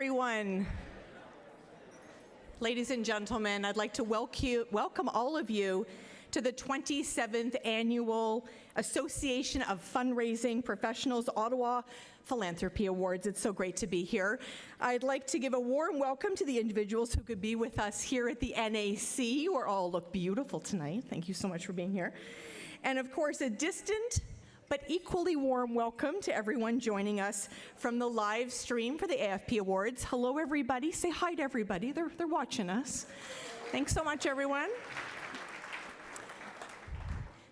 Everyone. Ladies and gentlemen, I'd like to welcome all of you to the 27th Annual Association of Fundraising Professionals Ottawa Philanthropy Awards. It's so great to be here. I'd like to give a warm welcome to the individuals who could be with us here at the NAC. You all look beautiful tonight. Thank you so much for being here. And of course, a distant but equally warm welcome to everyone joining us from the live stream for the AFP Awards. Hello, everybody. Say hi to everybody. They're watching us. Thanks so much, everyone.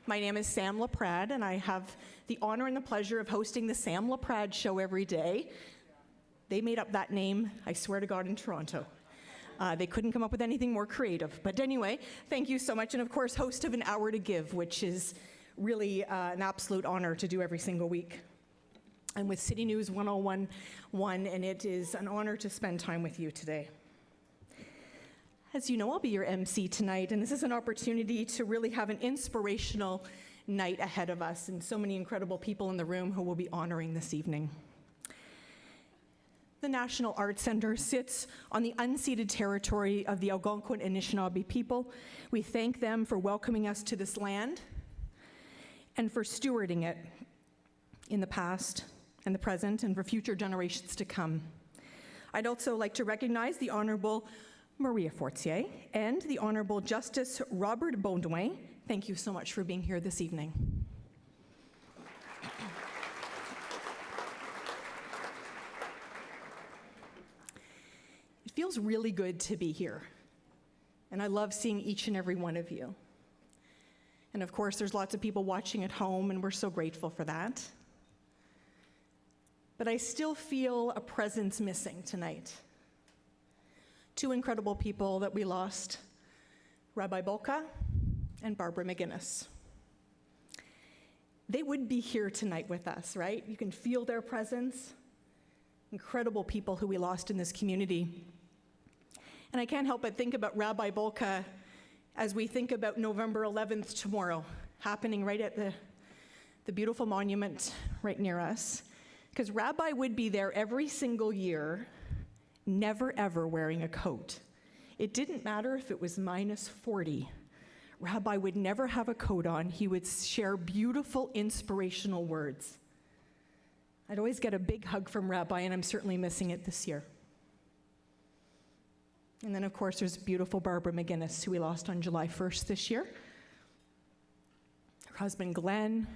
My name is Sam Laprade, and I have the honor and the pleasure of hosting the Sam Laprade Show every day. They made up that name, I swear to God, in Toronto. They couldn't come up with anything more creative. But anyway, thank you so much. And of course, host of An Hour to Give, which is really an absolute honor to do every single week. I'm with City News 101.1, and it is an honor to spend time with you today. As you know, I'll be your MC tonight, and this is an opportunity to really have an inspirational night ahead of us, and so many incredible people in the room who will be honoring this evening. The National Arts Centre sits on the unceded territory of the Algonquin and Anishinaabe people. We thank them for welcoming us to this land and for stewarding it in the past and the present and for future generations to come. I'd also like to recognize the Honourable Maria Fortier and the Honourable Justice Robert Baudouin. Thank you so much for being here this evening. It feels really good to be here, and I love seeing each and every one of you. And of course, there's lots of people watching at home, and we're so grateful for that. But I still feel a presence missing tonight. Two incredible people that we lost, Rabbi Bolka and Barbara McGinnis. They would be here tonight with us, right? You can feel their presence. Incredible people who we lost in this community. And I can't help but think about Rabbi Bolka as we think about November 11th tomorrow, happening right at the beautiful monument right near us. Because Rabbi would be there every single year, never ever wearing a coat. It didn't matter if it was minus 40. Rabbi would never have a coat on. He would share beautiful, inspirational words. I'd always get a big hug from Rabbi, and I'm certainly missing it this year. And then, of course, there's beautiful Barbara McGinnis, who we lost on July 1st this year. Her husband, Glenn,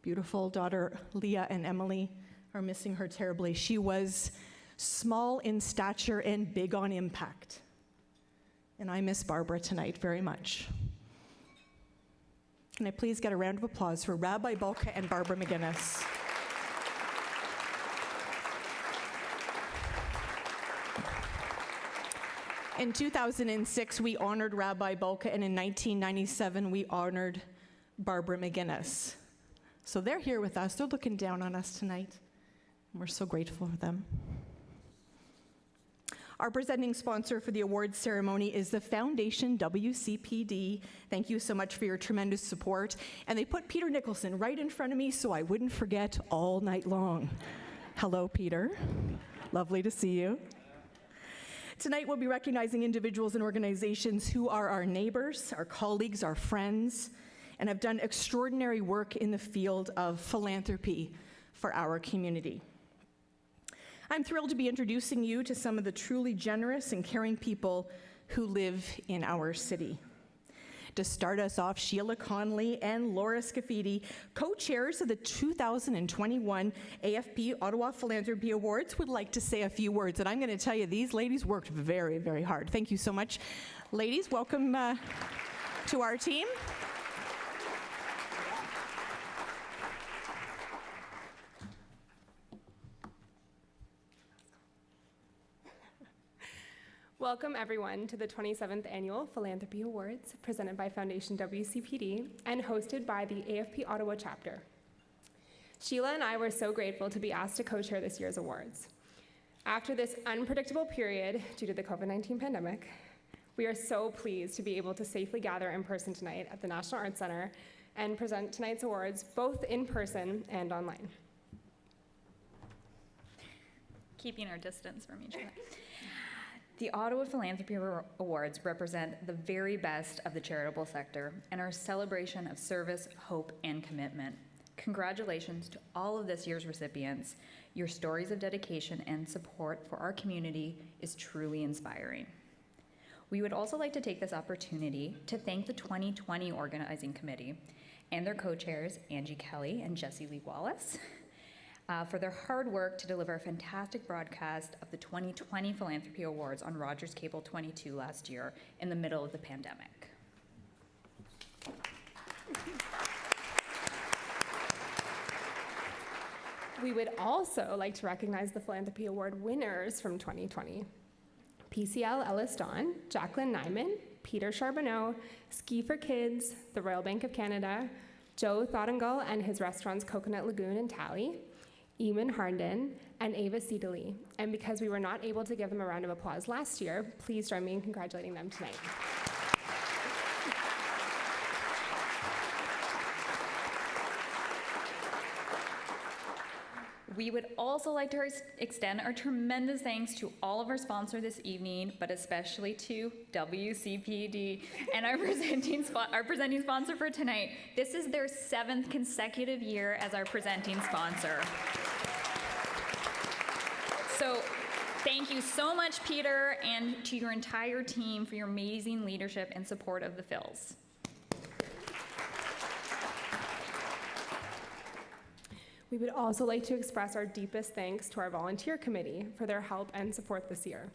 beautiful daughter, Leah and Emily, are missing her terribly. She was small in stature and big on impact. And I miss Barbara tonight very much. Can I please get a round of applause for Rabbi Bolka and Barbara McGinnis? In 2006, we honored Rabbi Bolka, and in 1997, we honored Barbara McGinnis. So they're here with us. They're looking down on us tonight, and we're so grateful for them. Our presenting sponsor for the awards ceremony is the Foundation WCPD. Thank you so much for your tremendous support. And they put Peter Nicholson right in front of me so I wouldn't forget all night long. Hello, Peter. Lovely to see you. Tonight, we'll be recognizing individuals and organizations who are our neighbors, our colleagues, our friends, and have done extraordinary work in the field of philanthropy for our community. I'm thrilled to be introducing you to some of the truly generous and caring people who live in our city. To start us off, Sheila Connolly and Laura Scafidi, co-chairs of the 2021 AFP Ottawa Philanthropy Awards, would like to say a few words. And I'm going to tell you, these ladies worked very, very hard. Thank you so much. Ladies, welcome to our team. Welcome everyone to the 27th Annual Philanthropy Awards, presented by Foundation WCPD and hosted by the AFP Ottawa chapter. Sheila and I were so grateful to be asked to co-chair this year's awards. After this unpredictable period due to the COVID-19 pandemic, we are so pleased to be able to safely gather in person tonight at the National Arts Centre and present tonight's awards both in person and online. keeping our distance from each other. The Ottawa Philanthropy Awards represent the very best of the charitable sector and are a celebration of service, hope, and commitment. Congratulations to all of this year's recipients. Your stories of dedication and support for our community is truly inspiring. We would also like to take this opportunity to thank the 2020 Organizing Committee and their co-chairs, Angie Kelly and Jessie Lee Wallace, for their hard work to deliver a fantastic broadcast of the 2020 Philanthropy Awards on Rogers Cable 22 last year in the middle of the pandemic. We would also like to recognize the Philanthropy Award winners from 2020. PCL Ellis Dawn, Jacqueline Nyman, Peter Charbonneau, Ski for Kids, the Royal Bank of Canada, Joe Thottengull and his restaurants Coconut Lagoon and Tally, Eamon Harnden, and Ava Seedley. And because we were not able to give them a round of applause last year, please join me in congratulating them tonight. We would also like to extend our tremendous thanks to all of our sponsors this evening, but especially to WCPD and our presenting sponsor for tonight. This is their 7th consecutive year as our presenting sponsor. So thank you so much, Peter, and to your entire team for your amazing leadership and support of the Phils. We would also like to express our deepest thanks to our volunteer committee for their help and support this year.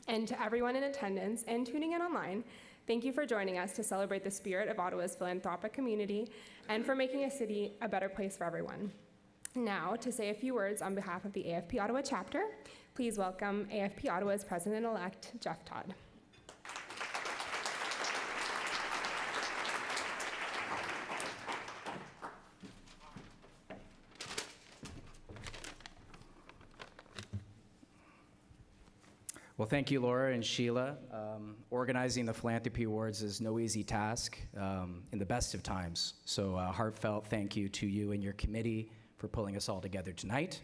And to everyone in attendance and tuning in online, thank you for joining us to celebrate the spirit of Ottawa's philanthropic community and for making a city a better place for everyone. Now, to say a few words on behalf of the AFP Ottawa chapter, please welcome AFP Ottawa's President-elect, Jeff Todd. Well, thank you, Laura and Sheila. Organizing the Philanthropy Awards is no easy task in the best of times. So heartfelt thank you to you and your committee for pulling us all together tonight.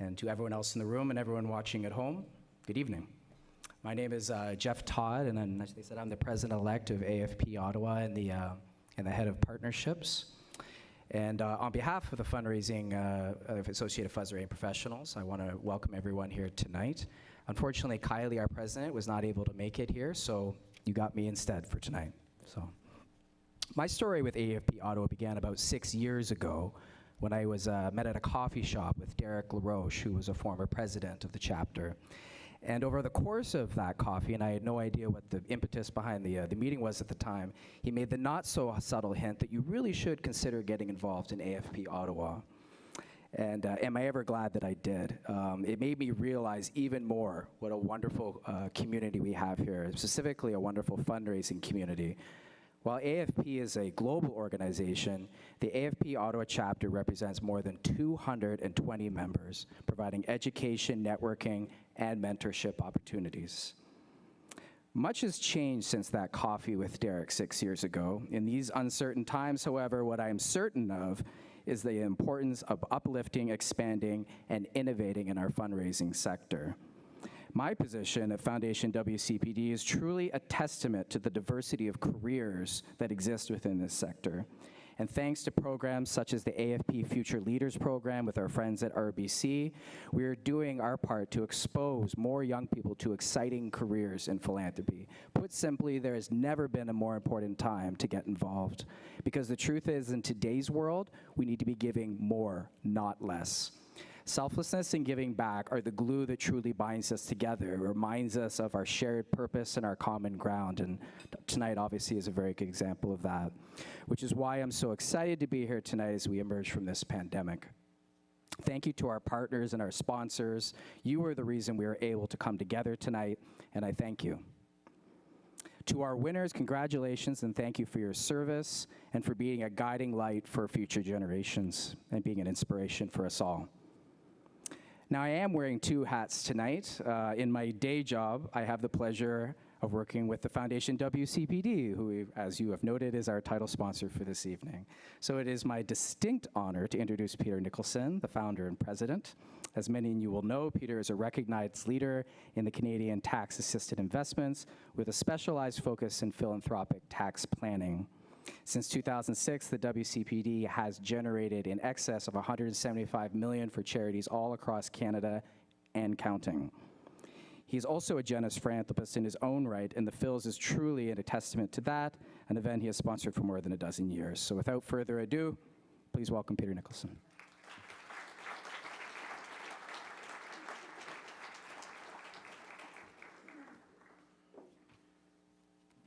And to everyone else in the room and everyone watching at home, good evening. My name is Jeff Todd, and as they said, I'm the president-elect of AFP Ottawa and the head of partnerships. And on behalf of the fundraising of Associated Fundraising Professionals, I want to welcome everyone here tonight. Unfortunately, Kylie, our president, was not able to make it here, so you got me instead for tonight. So, my story with AFP Ottawa began about 6 years ago when I was met at a coffee shop with Derek LaRoche, who was a former president of the chapter. And over the course of that coffee, and I had no idea what the impetus behind the meeting was at the time, he made the not-so-subtle hint that you really should consider getting involved in AFP Ottawa. And am I ever glad that I did? It made me realize even more what a wonderful community we have here, specifically a wonderful fundraising community. While AFP is a global organization, the AFP Ottawa chapter represents more than 220 members, providing education, networking, and mentorship opportunities. Much has changed since that coffee with Derek 6 years ago. In these uncertain times, however, what I am certain of is the importance of uplifting, expanding, and innovating in our fundraising sector. My position at Foundation WCPD is truly a testament to the diversity of careers that exist within this sector. And thanks to programs such as the AFP Future Leaders Program with our friends at RBC, we are doing our part to expose more young people to exciting careers in philanthropy. Put simply, there has never been a more important time to get involved. Because the truth is, in today's world, we need to be giving more, not less. Selflessness and giving back are the glue that truly binds us together. It reminds us of our shared purpose and our common ground, and tonight obviously is a very good example of that, which is why I'm so excited to be here tonight as we emerge from this pandemic. Thank you to our partners and our sponsors. You are the reason we are able to come together tonight, and I thank you. To our winners, congratulations and thank you for your service and for being a guiding light for future generations and being an inspiration for us all. Now, I am wearing two hats tonight. In my day job, I have the pleasure of working with the Foundation WCPD, who, as you have noted, is our title sponsor for this evening. So it is my distinct honor to introduce Peter Nicholson, the founder and president. As many of you will know, Peter is a recognized leader in the Canadian tax-assisted investments with a specialized focus in philanthropic tax planning. Since 2006, the WCPD has generated in excess of $175 million for charities all across Canada and counting. He's also a generous philanthropist in his own right, and the Phils is truly a testament to that, an event he has sponsored for more than a dozen years. So without further ado, please welcome Peter Nicholson.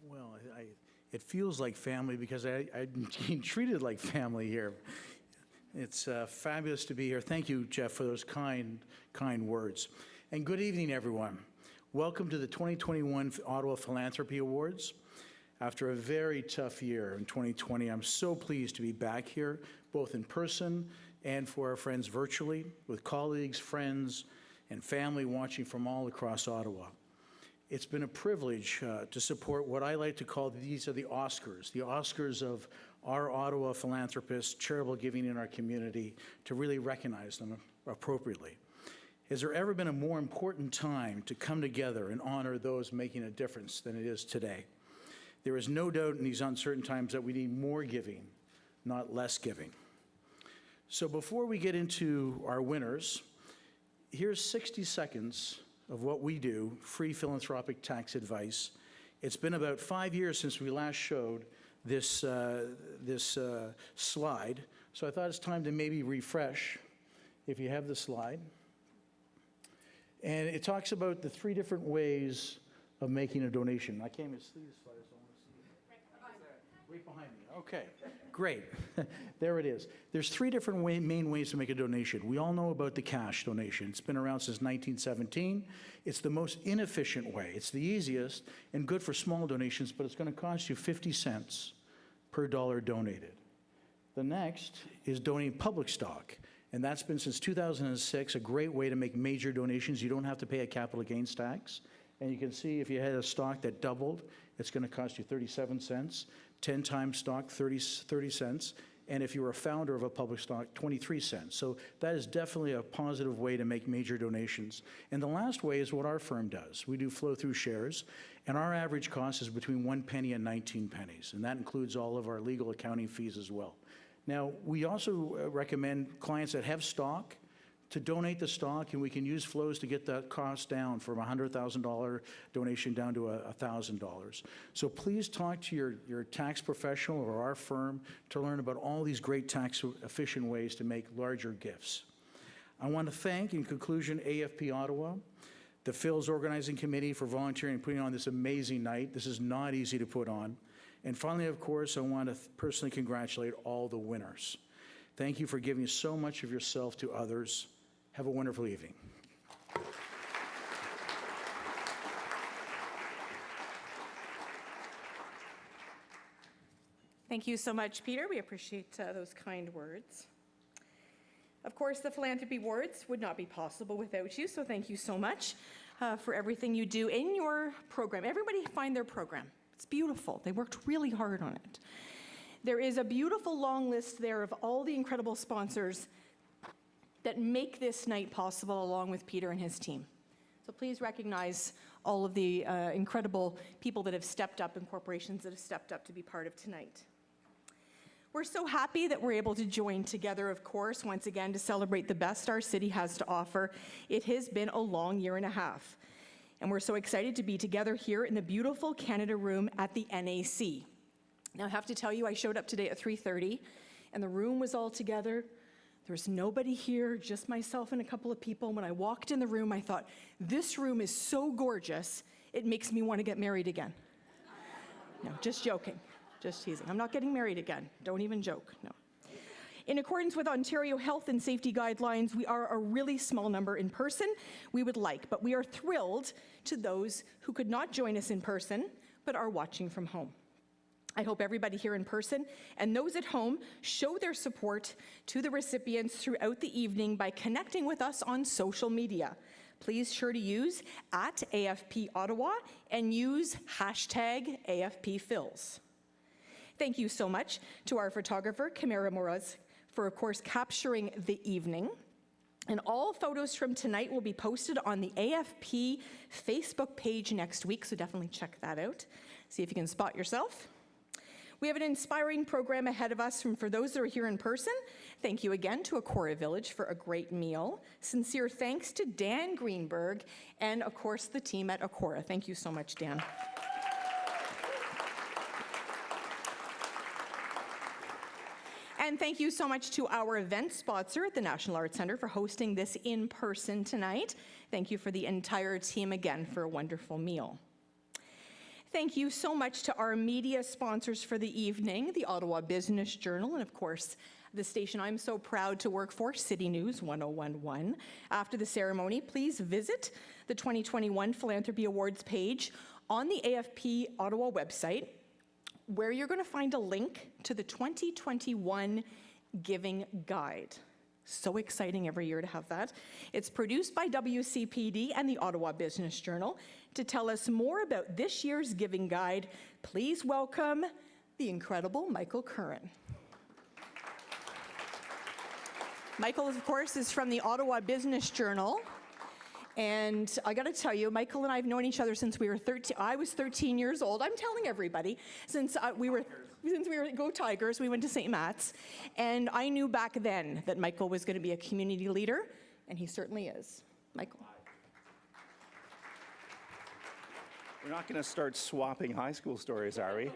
Well, it feels like family because I'm being treated like family here. It's fabulous to be here. Thank you, Jeff, for those kind words. And good evening, everyone. Welcome to the 2021 Ottawa Philanthropy Awards. After a very tough year in 2020, I'm so pleased to be back here, both in person and for our friends virtually, with colleagues, friends, and family watching from all across Ottawa. It's been a privilege to support what I like to call, these are the Oscars of our Ottawa philanthropists, charitable giving in our community, to really recognize them appropriately. Has there ever been a more important time to come together and honor those making a difference than it is today? There is no doubt in these uncertain times that we need more giving, not less giving. So before we get into our winners, here's 60 seconds of what we do, free philanthropic tax advice. It's been about 5 years since we last showed this slide, so I thought it's time to maybe refresh, if you have the slide. And it talks about the 3 different ways of making a donation. I can't even see this slide, so I want to see it. Right behind me. Okay, great. There it is. There's 3 different main ways to make a donation. We all know about the cash donation. It's been around since 1917. It's the most inefficient way. It's the easiest and good for small donations, but it's going to cost you 50 cents per dollar donated. The next is donating public stock. And that's been since 2006, a great way to make major donations. You don't have to pay a capital gains tax. And you can see if you had a stock that doubled, it's going to cost you 37 cents. 10 times stock, 30 cents. And if you were a founder of a public stock, 23 cents. So that is definitely a positive way to make major donations. And the last way is what our firm does. We do flow-through shares, and our average cost is between 1 penny and 19 pennies. And that includes all of our legal accounting fees as well. Now, we also recommend clients that have stock to donate the stock, and we can use flows to get that cost down from a $100,000 donation down to $1,000. So please talk to your tax professional or our firm to learn about all these great tax-efficient ways to make larger gifts. I want to thank, in conclusion, AFP Ottawa, the Phil's Organizing Committee for volunteering and putting on this amazing night. This is not easy to put on. And finally, of course, I want to personally congratulate all the winners. Thank you for giving so much of yourself to others. Have a wonderful evening. Thank you so much, Peter. We appreciate those kind words. Of course, the Philanthropy Awards would not be possible without you, so thank you so much for everything you do in your program. Everybody find their program. It's beautiful. They worked really hard on it. There is a beautiful long list there of all the incredible sponsors that make this night possible, along with Peter and his team. So please recognize all of the incredible people that have stepped up and corporations that have stepped up to be part of tonight. We're so happy that we're able to join together, of course, once again to celebrate the best our city has to offer. It has been a long year and a half. And we're so excited to be together here in the beautiful Canada Room at the NAC. Now, I have to tell you, I showed up today at 3:30, and the room was all together. There was nobody here, just myself and a couple of people. When I walked in the room, I thought, this room is so gorgeous, it makes me want to get married again. No, just joking, just teasing. I'm not getting married again. Don't even joke, no. In accordance with Ontario health and safety guidelines, we are a really small number in person we would like, but we are thrilled to those who could not join us in person, but are watching from home. I hope everybody here in person and those at home show their support to the recipients throughout the evening by connecting with us on social media. please sure to use at AFP Ottawa and use hashtag AFPPhils. Thank you so much to our photographer, Camara Moraz, for, of course, capturing the evening. And all photos from tonight will be posted on the AFP Facebook page next week, so definitely check that out. See if you can spot yourself. We have an inspiring program ahead of us, and for those that are here in person, thank you again to Acorah Village for a great meal. Sincere thanks to Dan Greenberg and, of course, the team at Acorah. Thank you so much, Dan. And thank you so much to our event sponsor at the National Arts Centre for hosting this in person tonight. Thank you for the entire team again for a wonderful meal. Thank you so much to our media sponsors for the evening, the Ottawa Business Journal, and of course, the station I'm so proud to work for, City News 1011. After the ceremony, please visit the 2021 Philanthropy Awards page on the AFP Ottawa website, where you're going to find a link to the 2021 Giving Guide. So exciting every year to have that. It's produced by WCPD and the Ottawa Business Journal. To tell us more about this year's Giving Guide, please welcome the incredible Michael Curran. Michael, of course, is from the Ottawa Business Journal. And I got to tell you, Michael and I have known each other since we were 13. I was 13 years old. I'm telling everybody, since we were Go Tigers, we went to St. Matt's, and I knew back then that Michael was going to be a community leader, and he certainly is. Michael. We're not going to start swapping high school stories, are we?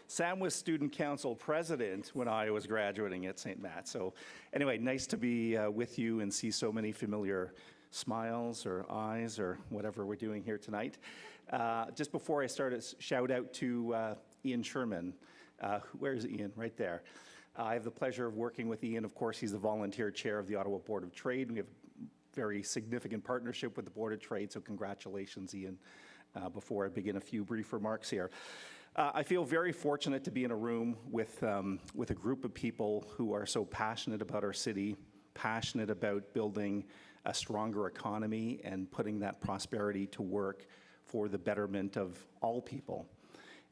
Sam was student council president when I was graduating at St. Matt's. So anyway, nice to be with you and see so many familiar smiles or eyes or whatever we're doing here tonight. Just before I start, a shout out to Ian Sherman. Where's Ian? Right there. I have the pleasure of working with Ian. Of course, he's the volunteer chair of the Ottawa Board of Trade. We have a very significant partnership with the Board of Trade, so congratulations, Ian. Before I begin, a few brief remarks here. I feel very fortunate to be in a room with a group of people who are so passionate about our city, passionate about building a stronger economy and putting that prosperity to work for the betterment of all people.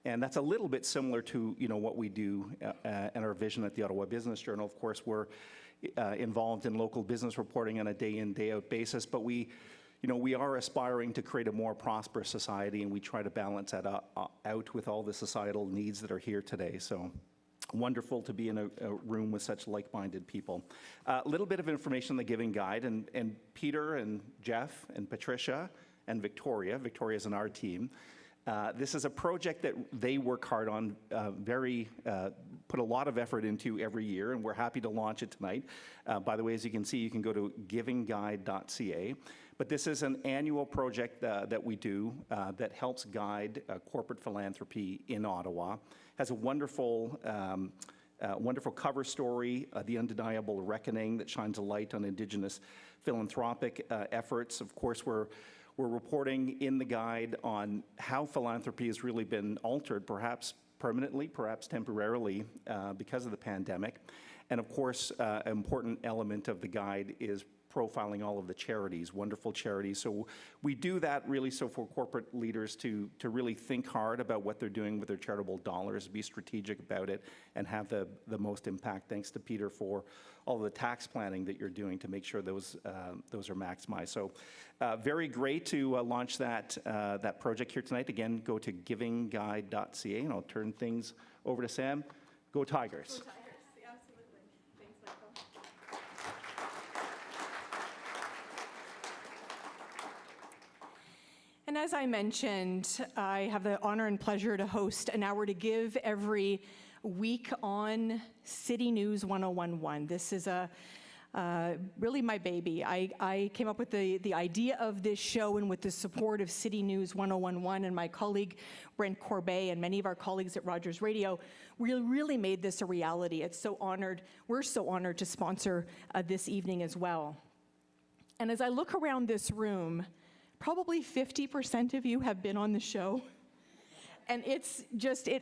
And that's a little bit similar to what we do and our vision at the Ottawa Business Journal. Of course, we're involved in local business reporting on a day-in, day-out basis, but we are aspiring to create a more prosperous society, and we try to balance that out with all the societal needs that are here today. So wonderful to be in a room with such like-minded people. A little bit of information on the Giving Guide, and Peter and Jeff and Patricia and Victoria's in our team. This is a project that they work hard on, put a lot of effort into every year, and we're happy to launch it tonight. By the way, as you can see, you can go to givingguide.ca. But this is an annual project that we do that helps guide corporate philanthropy in Ottawa. Has a wonderful cover story, The Undeniable Reckoning, that shines a light on Indigenous philanthropic efforts. Of course, we're reporting in the guide on how philanthropy has really been altered, perhaps permanently, perhaps temporarily, because of the pandemic. And of course, an important element of the guide is profiling all of the charities, wonderful charities. So we do that really so for corporate leaders to really think hard about what they're doing with their charitable dollars, be strategic about it, and have the most impact. Thanks to Peter for all the tax planning that you're doing to make sure those are maximized. So very great to launch that project here tonight. Again, go to givingguide.ca, and I'll turn things over to Sam. Go Tigers. Go Tigers. Absolutely. Thanks, Michael. And as I mentioned, I have the honor and pleasure to host an Hour to Give every week on City News 1011. This is really my baby. I came up with the idea of this show, and with the support of City News 1011 and my colleague Brent Corbet and many of our colleagues at Rogers Radio, we really made this a reality. We're so honored to sponsor this evening as well. And as I look around this room, probably 50% of you have been on the show. And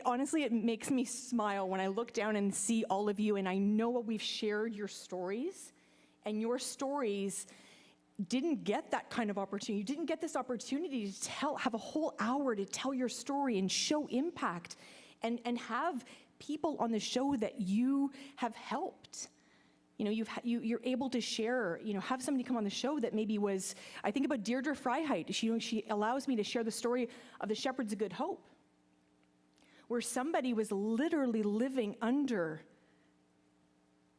honestly, it makes me smile when I look down and see all of you, and I know we've shared your stories, and your stories didn't get that kind of opportunity. You didn't get this opportunity to have a whole hour to tell your story and show impact and have people on the show that you have helped. You're able to share, have somebody come on the show that maybe was, I think about Deirdre Freiheit. She allows me to share the story of the Shepherds of Good Hope, where somebody was literally living under,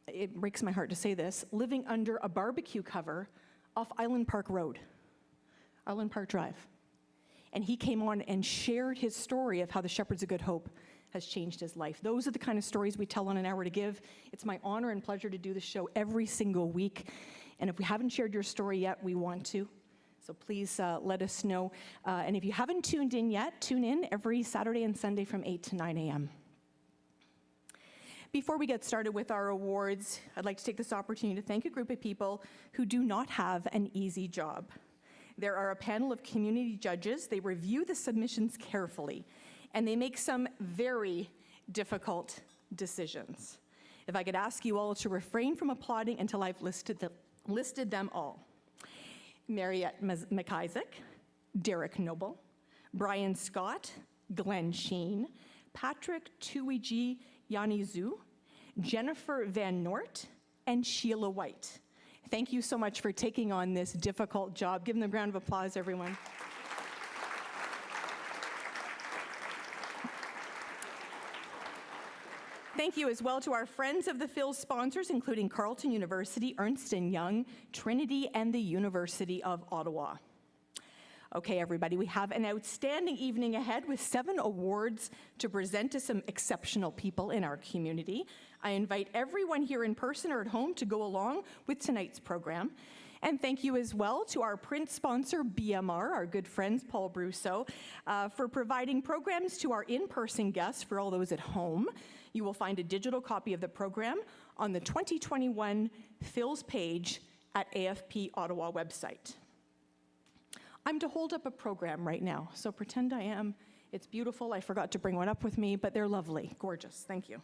it breaks my heart to say this, living under a barbecue cover off Island Park Road, Island Park Drive. And he came on and shared his story of how the Shepherds of Good Hope has changed his life. Those are the kind of stories we tell on An Hour to Give. It's my honor and pleasure to do the show every single week. And if we haven't shared your story yet, we want to. So please let us know. And if you haven't tuned in yet, tune in every Saturday and Sunday from 8 to 9 a.m. Before we get started with our awards, I'd like to take this opportunity to thank a group of people who do not have an easy job. There are a panel of community judges. They review the submissions carefully, and they make some very difficult decisions. If I could ask you all to refrain from applauding until I've listed them all. Mariette McIsaac, Derek Noble, Brian Scott, Glenn Sheen, Patrick Tuiji Yanizu, Jennifer Van Noort, and Sheila White. Thank you so much for taking on this difficult job. Give them a round of applause, everyone. Thank you as well to our Friends of the Phil sponsors, including Carleton University, Ernst & Young, Trinity, and the University of Ottawa. Okay, everybody, we have an outstanding evening ahead with 7 awards to present to some exceptional people in our community. I invite everyone here in person or at home to go along with tonight's program. And thank you as well to our print sponsor, BMR, our good friends, Paul Brousseau, for providing programs to our in-person guests for all those at home. You will find a digital copy of the program on the 2021 Phil's page at AFP Ottawa website. I'm to hold up a program right now, so pretend I am. It's beautiful. I forgot to bring one up with me, but they're lovely, gorgeous. Thank you.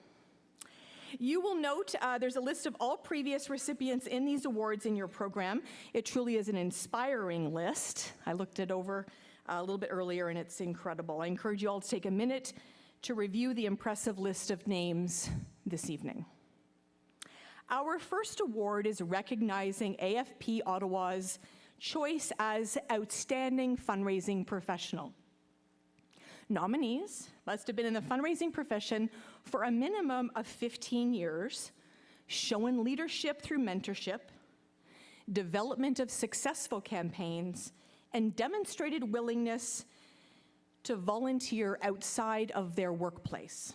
You will note there's a list of all previous recipients in these awards in your program. It truly is an inspiring list. I looked it over a little bit earlier, and it's incredible. I encourage you all to take a minute to review the impressive list of names this evening. Our first award is recognizing AFP Ottawa's choice as Outstanding Fundraising Professional. Nominees must have been in the fundraising profession for a minimum of 15 years, shown leadership through mentorship, development of successful campaigns, and demonstrated willingness to volunteer outside of their workplace.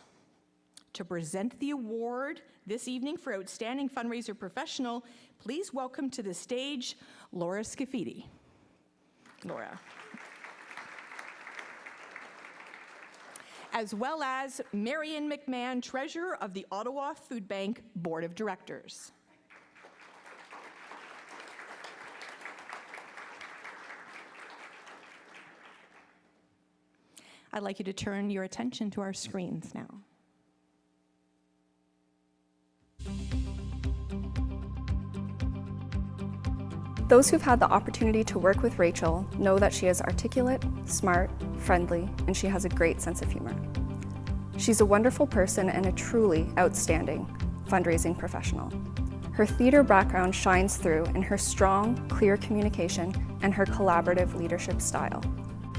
To present the award this evening for Outstanding Fundraiser Professional, please welcome to the stage Laura Scafidi. Laura. As well as Marion McMahon, Treasurer of the Ottawa Food Bank Board of Directors. I'd like you to turn your attention to our screens now. Those who've had the opportunity to work with Rachel know that she is articulate, smart, friendly, and she has a great sense of humor. She's a wonderful person and a truly outstanding fundraising professional. Her theater background shines through in her strong, clear communication and her collaborative leadership style.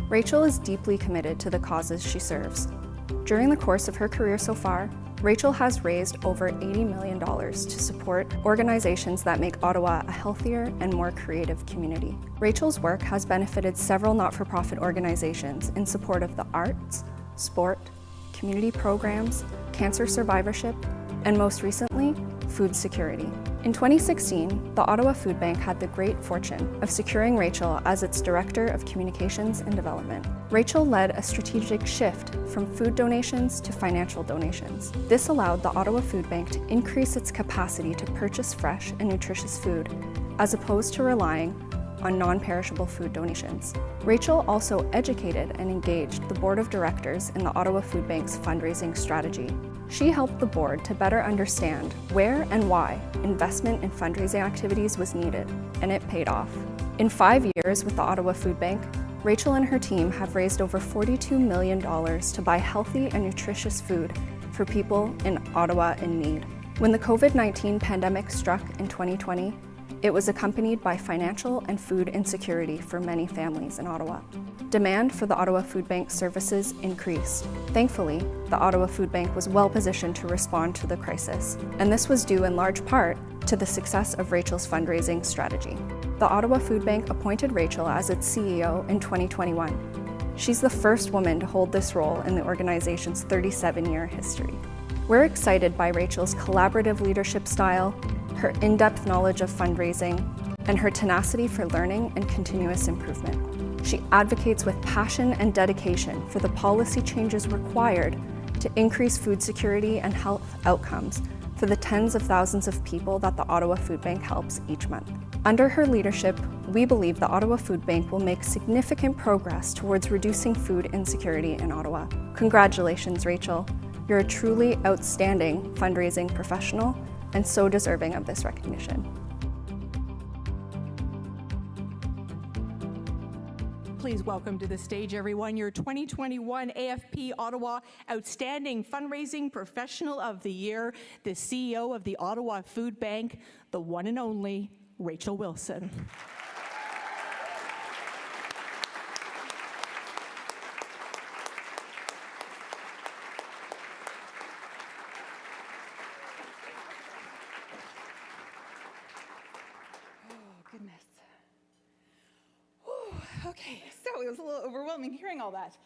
Rachel is deeply committed to the causes she serves. During the course of her career so far, Rachel has raised over $80 million to support organizations that make Ottawa a healthier and more creative community. Rachel's work has benefited several not-for-profit organizations in support of the arts, sport, community programs, cancer survivorship, and most recently, food security. In 2016, the Ottawa Food Bank had the great fortune of securing Rachel as its Director of Communications and Development. Rachel led a strategic shift from food donations to financial donations. This allowed the Ottawa Food Bank to increase its capacity to purchase fresh and nutritious food, as opposed to relying on non-perishable food donations. Rachel also educated and engaged the Board of Directors in the Ottawa Food Bank's fundraising strategy. She helped the board to better understand where and why investment in fundraising activities was needed, and it paid off. In 5 years with the Ottawa Food Bank, Rachel and her team have raised over $42 million to buy healthy and nutritious food for people in Ottawa in need. When the COVID-19 pandemic struck in 2020, it was accompanied by financial and food insecurity for many families in Ottawa. Demand for the Ottawa Food Bank services increased. Thankfully, the Ottawa Food Bank was well positioned to respond to the crisis, and this was due in large part to the success of Rachel's fundraising strategy. The Ottawa Food Bank appointed Rachel as its CEO in 2021. She's the first woman to hold this role in the organization's 37-year history. We're excited by Rachel's collaborative leadership style, her in-depth knowledge of fundraising, and her tenacity for learning and continuous improvement. She advocates with passion and dedication for the policy changes required to increase food security and health outcomes for the tens of thousands of people that the Ottawa Food Bank helps each month. Under her leadership, we believe the Ottawa Food Bank will make significant progress towards reducing food insecurity in Ottawa. Congratulations, Rachel. You're a truly outstanding fundraising professional and so deserving of this recognition. Please welcome to the stage, everyone, your 2021 AFP Ottawa Outstanding Fundraising Professional of the Year, the CEO of the Ottawa Food Bank, the one and only Rachel Wilson. Goodness. Whew, okay, so it was a little overwhelming hearing all that.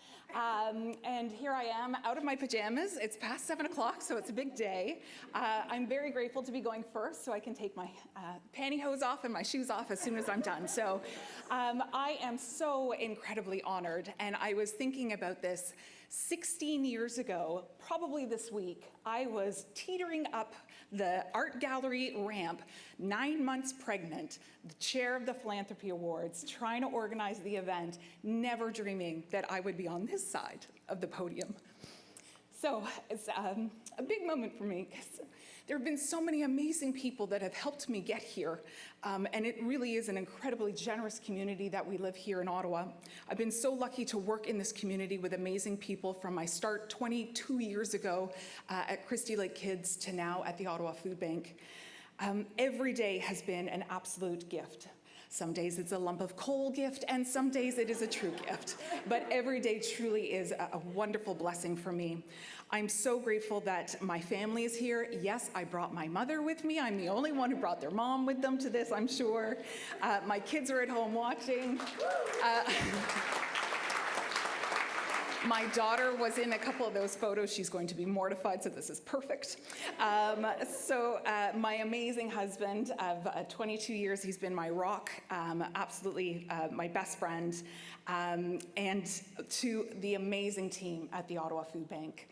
And here I am out of my pajamas. It's past 7 o'clock, so it's a big day. I'm very grateful to be going first so I can take my pantyhose off and my shoes off as soon as I'm done. So I am so incredibly honored, and I was thinking about this 16 years ago, probably this week, I was teetering up the art gallery ramp, 9 months pregnant, the chair of the Philanthropy Awards, trying to organize the event, never dreaming that I would be on this side of the podium. So it's a big moment for me because there have been so many amazing people that have helped me get here, and it really is an incredibly generous community that we live here in Ottawa. I've been so lucky to work in this community with amazing people from my start 22 years ago at Christie Lake Kids to now at the Ottawa Food Bank. Every day has been an absolute gift. Some days it's a lump of coal gift, and some days it is a true gift. But every day truly is a wonderful blessing for me. I'm so grateful that my family is here. Yes, I brought my mother with me. I'm the only one who brought their mom with them to this, I'm sure. My kids are at home watching. My daughter was in a couple of those photos. She's going to be mortified, so this is perfect. My amazing husband of 22 years, he's been my rock, absolutely my best friend, and to the amazing team at the Ottawa Food Bank.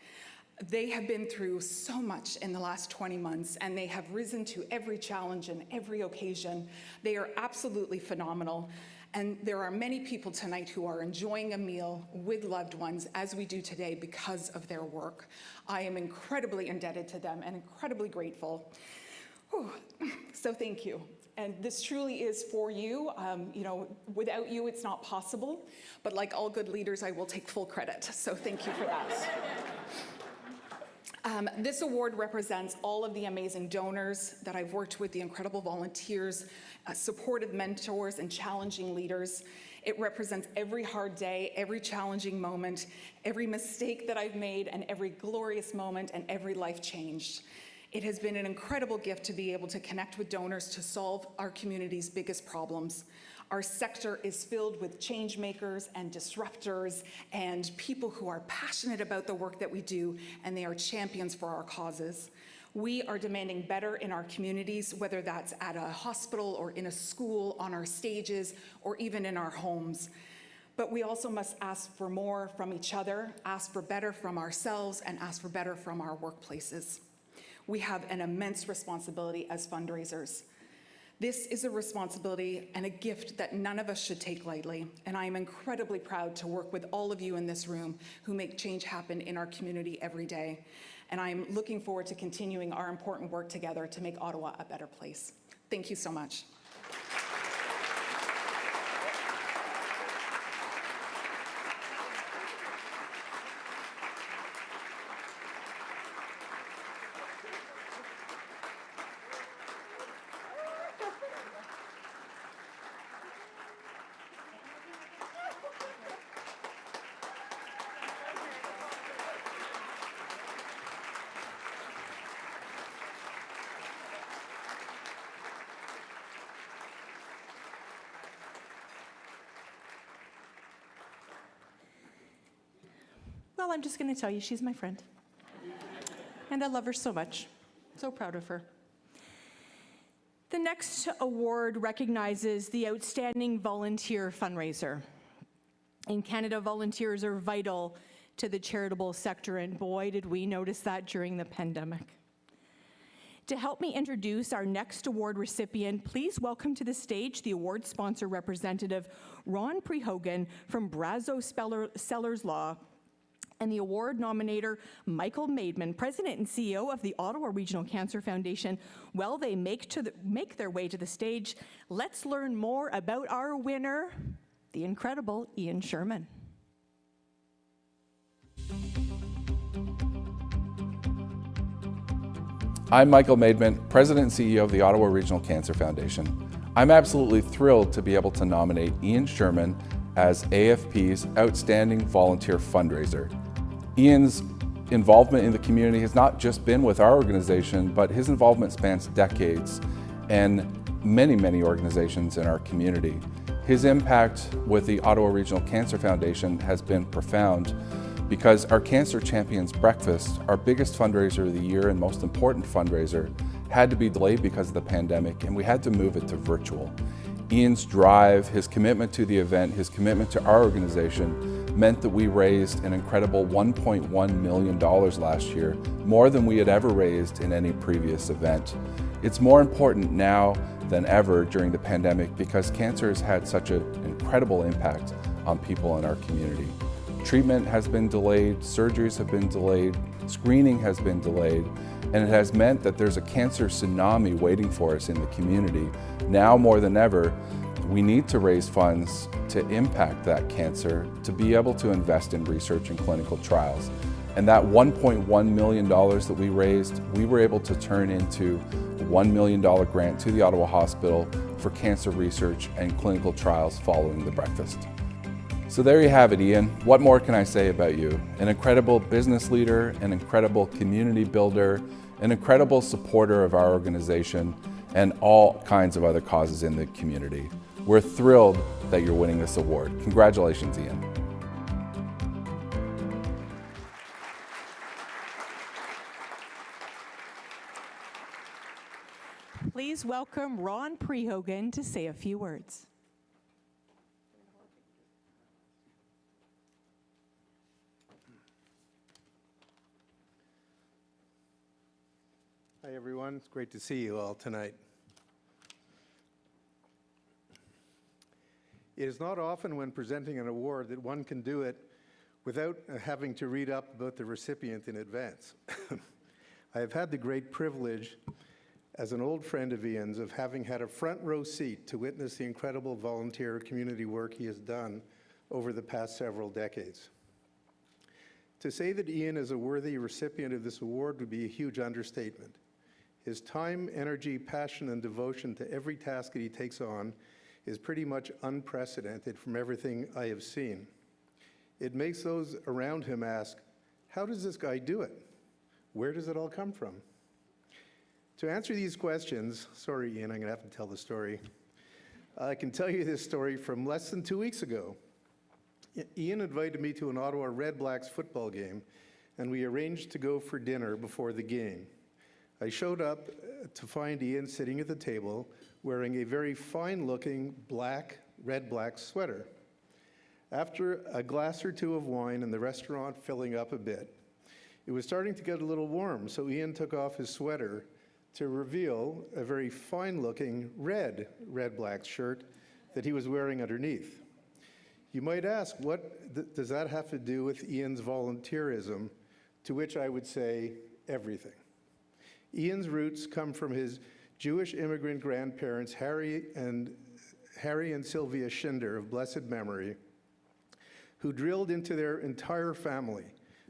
They have been through so much in the last 20 months, and they have risen to every challenge and every occasion. They are absolutely phenomenal. And there are many people tonight who are enjoying a meal with loved ones as we do today because of their work. I am incredibly indebted to them and incredibly grateful. Whew. So thank you. And this truly is for you. Without you, it's not possible. But like all good leaders, I will take full credit. So thank you for that. This award represents all of the amazing donors that I've worked with, the incredible volunteers, supportive mentors, and challenging leaders. It represents every hard day, every challenging moment, every mistake that I've made, and every glorious moment, and every life changed. It has been an incredible gift to be able to connect with donors to solve our community's biggest problems. Our sector is filled with change makers and disruptors and people who are passionate about the work that we do, and they are champions for our causes. We are demanding better in our communities, whether that's at a hospital or in a school, on our stages, or even in our homes. But we also must ask for more from each other, ask for better from ourselves, and ask for better from our workplaces. We have an immense responsibility as fundraisers. This is a responsibility and a gift that none of us should take lightly, and I am incredibly proud to work with all of you in this room who make change happen in our community every day. And I'm looking forward to continuing our important work together to make Ottawa a better place. Thank you so much. Well, I'm just going to tell you, she's my friend. And I love her so much. So proud of her. The next award recognizes the outstanding volunteer fundraiser. In Canada, volunteers are vital to the charitable sector, and boy, did we notice that during the pandemic. To help me introduce our next award recipient, please welcome to the stage the award sponsor representative, Ron Prehogan from Brazo Sellers Law, and the award nominator, Michael Maidman, President and CEO of the Ottawa Regional Cancer Foundation. While they make their way to the stage, let's learn more about our winner, the incredible Ian Sherman. I'm Michael Maidman, President and CEO of the Ottawa Regional Cancer Foundation. I'm absolutely thrilled to be able to nominate Ian Sherman as AFP's Outstanding Volunteer Fundraiser. Ian's involvement in the community has not just been with our organization, but his involvement spans decades and many, many organizations in our community. His impact with the Ottawa Regional Cancer Foundation has been profound because our Cancer Champions Breakfast, our biggest fundraiser of the year and most important fundraiser, had to be delayed because of the pandemic, and we had to move it to virtual. Ian's drive, his commitment to the event, his commitment to our organization meant that we raised an incredible $1.1 million last year, more than we had ever raised in any previous event. It's more important now than ever during the pandemic because cancer has had such an incredible impact on people in our community. Treatment has been delayed, surgeries have been delayed, screening has been delayed, and it has meant that there's a cancer tsunami waiting for us in the community. Now more than ever, we need to raise funds to impact that cancer, to be able to invest in research and clinical trials. And that $1.1 million that we raised, we were able to turn into a $1 million grant to the Ottawa Hospital for cancer research and clinical trials following the breakfast. So there you have it, Ian. What more can I say about you? An incredible business leader, an incredible community builder, an incredible supporter of our organization, and all kinds of other causes in the community. We're thrilled that you're winning this award. Congratulations, Ian. Please welcome Ron Prehogan to say a few words. Hi, everyone. It's great to see you all tonight. It is not often when presenting an award that one can do it without having to read up about the recipient in advance. I have had the great privilege, as an old friend of Ian's, of having had a front row seat to witness the incredible volunteer community work he has done over the past several decades. To say that Ian is a worthy recipient of this award would be a huge understatement. His time, energy, passion, and devotion to every task that he takes on is pretty much unprecedented from everything I have seen. It makes those around him ask, how does this guy do it? Where does it all come from? To answer these questions, sorry Ian, I'm gonna have to tell the story. I can tell you this story from less than 2 weeks ago. Ian invited me to an Ottawa Red Blacks football game, and we arranged to go for dinner before the game. I showed up to find Ian sitting at the table wearing a very fine-looking red-black sweater. After a glass or two of wine and the restaurant filling up a bit, it was starting to get a little warm, so Ian took off his sweater to reveal a very fine-looking red-black shirt that he was wearing underneath. You might ask, what does that have to do with Ian's volunteerism? To which I would say, everything. Ian's roots come from his Jewish immigrant grandparents, Harry and Sylvia Schinder of blessed memory, who drilled into their entire family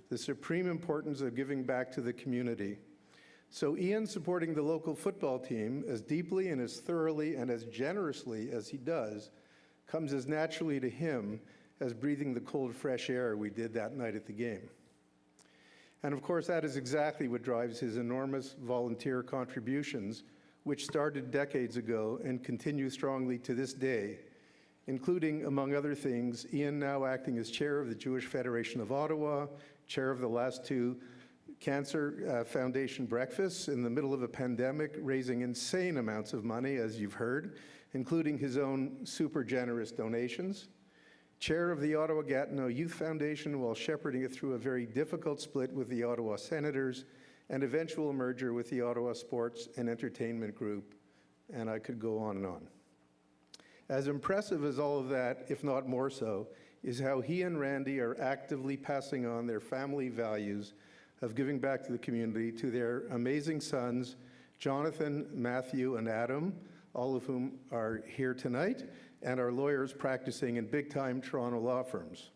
the supreme importance of giving back to the community. So Ian supporting the local football team as deeply and as thoroughly and as generously as he does comes as naturally to him as breathing the cold, fresh air we did that night at the game. And of course, that is exactly what drives his enormous volunteer contributions, which started decades ago and continue strongly to this day, including, among other things, Ian now acting as chair of the Jewish Federation of Ottawa chair of the last two Cancer Foundation breakfasts in the middle of a pandemic, raising insane amounts of money, as you've heard, including his own super generous donations. Chair of the Ottawa Gatineau Youth Foundation while shepherding it through a very difficult split with the Ottawa Senators and eventual merger with the Ottawa Sports and Entertainment Group, and I could go on and on. As impressive as all of that, if not more so, is how he and Randy are actively passing on their family values of giving back to the community to their amazing sons, Jonathan, Matthew, and Adam, all of whom are here tonight, and are lawyers practicing in big-time Toronto law firms.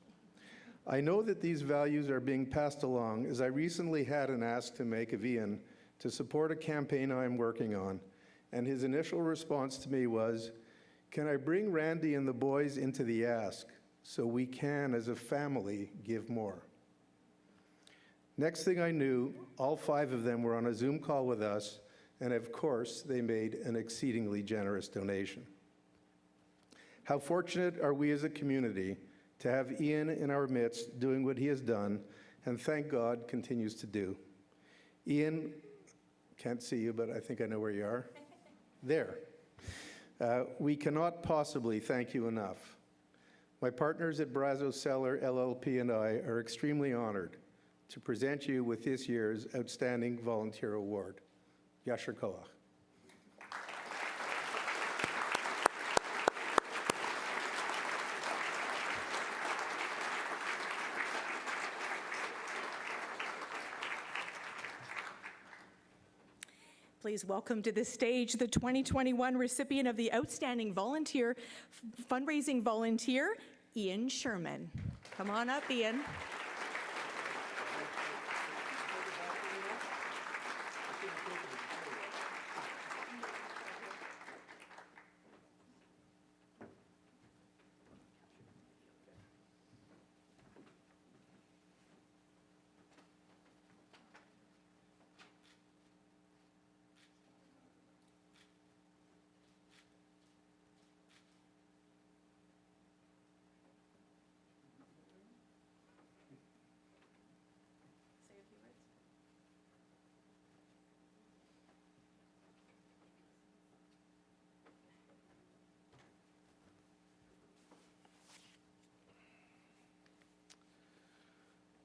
I know that these values are being passed along as I recently had an ask to make of Ian to support a campaign I'm working on, and his initial response to me was, "Can I bring Randy and the boys into the ask so we can, as a family, give more?" Next thing I knew, all 5 of them were on a Zoom call with us, and of course, they made an exceedingly generous donation. How fortunate are we as a community to have Ian in our midst doing what he has done, and thank God continues to do. Ian, can't see you, but I think I know where you are. There. We cannot possibly thank you enough. My partners at Brazo Seller LLP and I are extremely honored to present you with this year's Outstanding Volunteer Award. Yasher Koach. Please welcome to the stage the 2021 recipient of the Outstanding Volunteer Fundraising Volunteer, Ian Sherman. Come on up, Ian.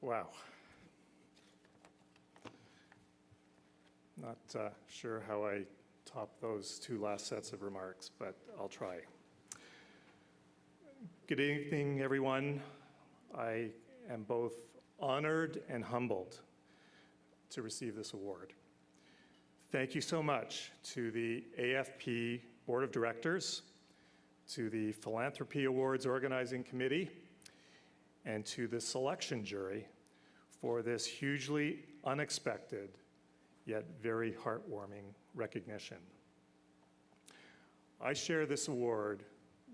Wow. Not sure how I top those 2 last sets of remarks, but I'll try. Good evening, everyone. I am both honored and humbled to receive this award. Thank you so much to the AFP Board of Directors, to the Philanthropy Awards Organizing Committee, and to the selection jury for this hugely unexpected yet very heartwarming recognition. I share this award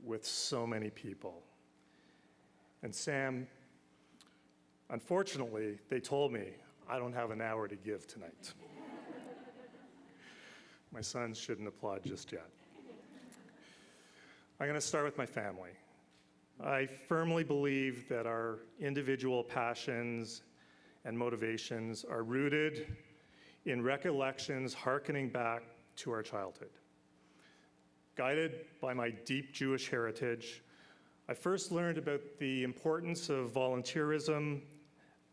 with so many people. And Sam, unfortunately, they told me I don't have an hour to give tonight. My sons shouldn't applaud just yet. I'm going to start with my family. I firmly believe that our individual passions and motivations are rooted in recollections hearkening back to our childhood. Guided by my deep Jewish heritage, I first learned about the importance of volunteerism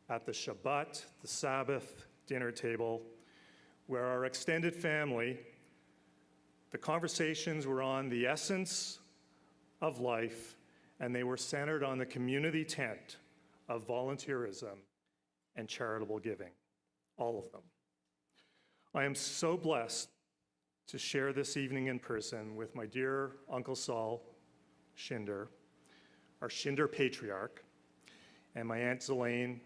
at the Shabbat, the Sabbath dinner table, where our extended family, the conversations were on the essence of life, and they were centered on the community tent of volunteerism and charitable giving, all of them. I am so blessed to share this evening in person with my dear Uncle Saul Schinder, our Schinder patriarch, and my Aunt Zelaine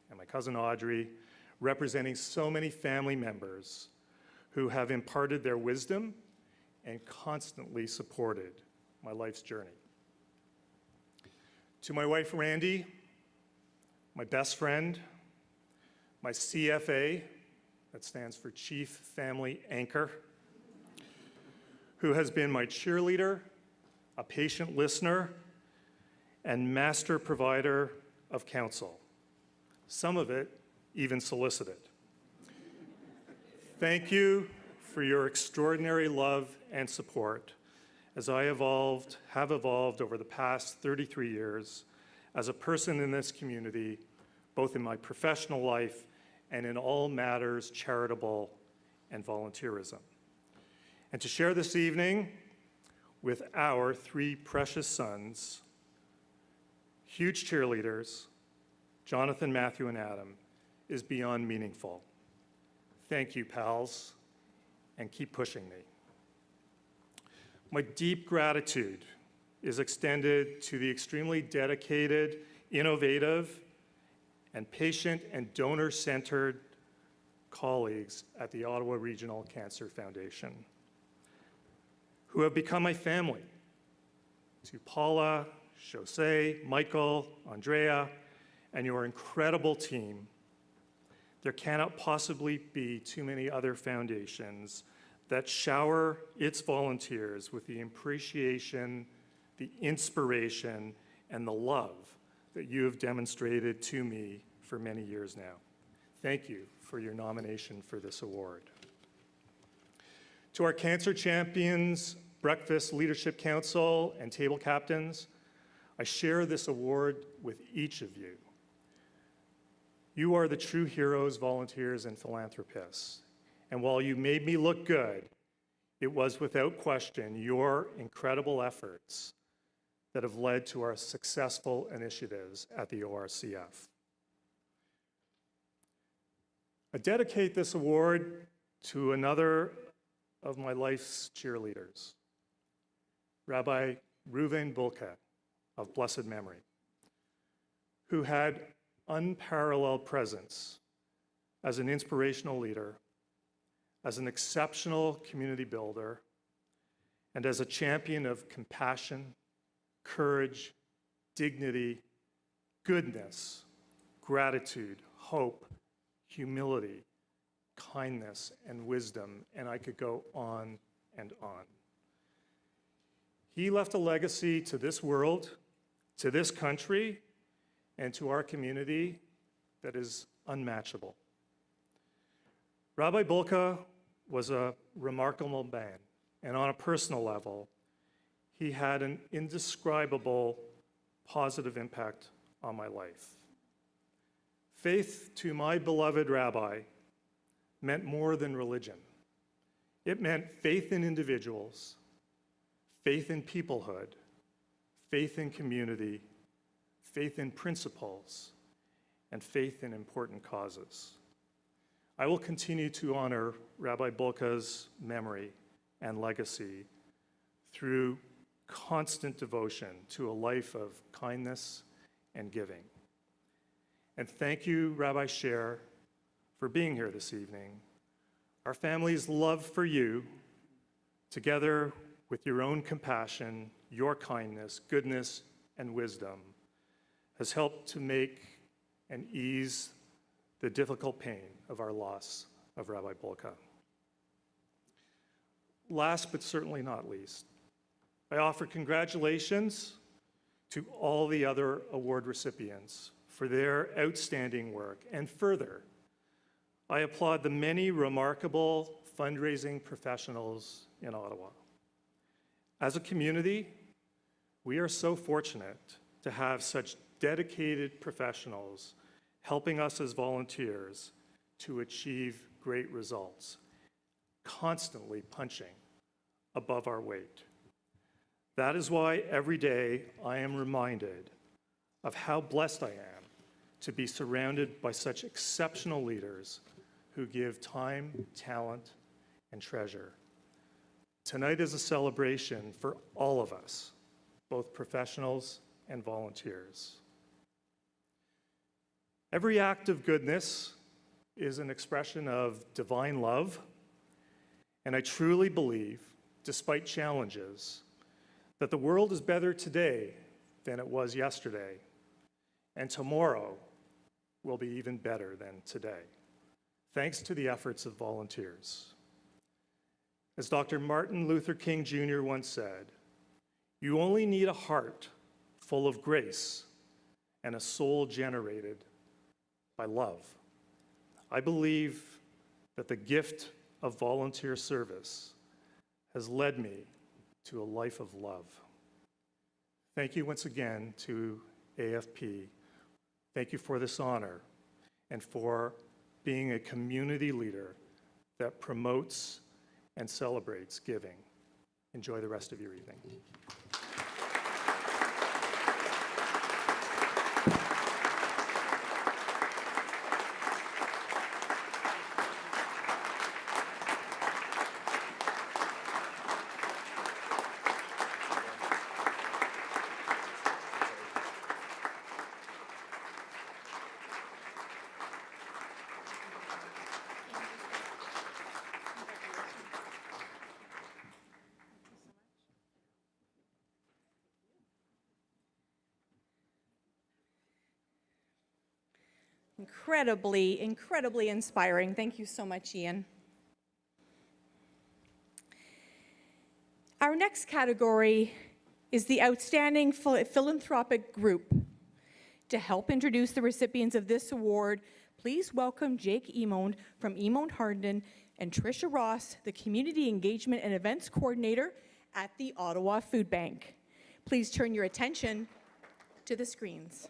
and my cousin Audrey, representing so many family members who have imparted their wisdom and constantly supported my life's journey. To my wife, Randy, my best friend, my CFA, that stands for Chief Family Anchor, who has been my cheerleader, a patient listener, and master provider of counsel. some of it even solicited. Thank you for your extraordinary love and support as I have evolved over the past 33 years as a person in this community, both in my professional life and in all matters charitable and volunteerism. And to share this evening with our 3 precious sons, huge cheerleaders, Jonathan, Matthew, and Adam, is beyond meaningful. Thank you, pals, and keep pushing me. My deep gratitude is extended to the extremely dedicated, innovative, and patient and donor-centered colleagues at the Ottawa Regional Cancer Foundation, who have become my family. To Paula, Jose, Michael, Andrea, and your incredible team, there cannot possibly be too many other foundations that shower its volunteers with the appreciation, the inspiration, and the love that you have demonstrated to me for many years now. Thank you for your nomination for this award. To our Cancer Champions, Breakfast Leadership Council, and table captains, I share this award with each of you. You are the true heroes, volunteers, and philanthropists. And while you made me look good, it was without question your incredible efforts that have led to our successful initiatives at the ORCF. I dedicate this award to another of my life's cheerleaders, Rabbi Reuven Bulka of blessed memory, who had unparalleled presence as an inspirational leader, as an exceptional community builder, and as a champion of compassion, courage, dignity, goodness, gratitude, hope, humility, kindness, and wisdom, and I could go on and on. He left a legacy to this world, to this country, and to our community that is unmatchable. Rabbi Bulka was a remarkable man, and on a personal level, he had an indescribable positive impact on my life. Faith to my beloved rabbi meant more than religion. It meant faith in individuals, faith in peoplehood, faith in community, faith in principles, and faith in important causes. I will continue to honor Rabbi Bulka's memory and legacy through constant devotion to a life of kindness and giving. And thank you, Rabbi Sher, for being here this evening. Our family's love for you, together with your own compassion, your kindness, goodness, and wisdom, has helped to make and ease the difficult pain of our loss of Rabbi Bulka. Last but certainly not least, I offer congratulations to all the other award recipients for their outstanding work. And further, I applaud the many remarkable fundraising professionals in Ottawa. As a community, we are so fortunate to have such dedicated professionals helping us as volunteers to achieve great results, constantly punching above our weight. That is why every day I am reminded of how blessed I am to be surrounded by such exceptional leaders who give time, talent, and treasure. Tonight is a celebration for all of us, both professionals and volunteers. Every act of goodness is an expression of divine love, and I truly believe, despite challenges, that the world is better today than it was yesterday, and tomorrow will be even better than today, thanks to the efforts of volunteers. As Dr. Martin Luther King Jr. once said, "You only need a heart full of grace and a soul generated by love. I believe that the gift of volunteer service has led me to a life of love. Thank you once again to AFP. Thank you for this honor and for being a community leader that promotes and celebrates giving. Enjoy the rest of your evening. Incredibly, incredibly inspiring. Thank you so much, Ian. Our next category is the Outstanding Philanthropic Group. To help introduce the recipients of this award, please welcome Jake Emond from Emond Hardin and Tricia Ross, the Community Engagement and Events Coordinator at the Ottawa Food Bank. Please turn your attention to the screens.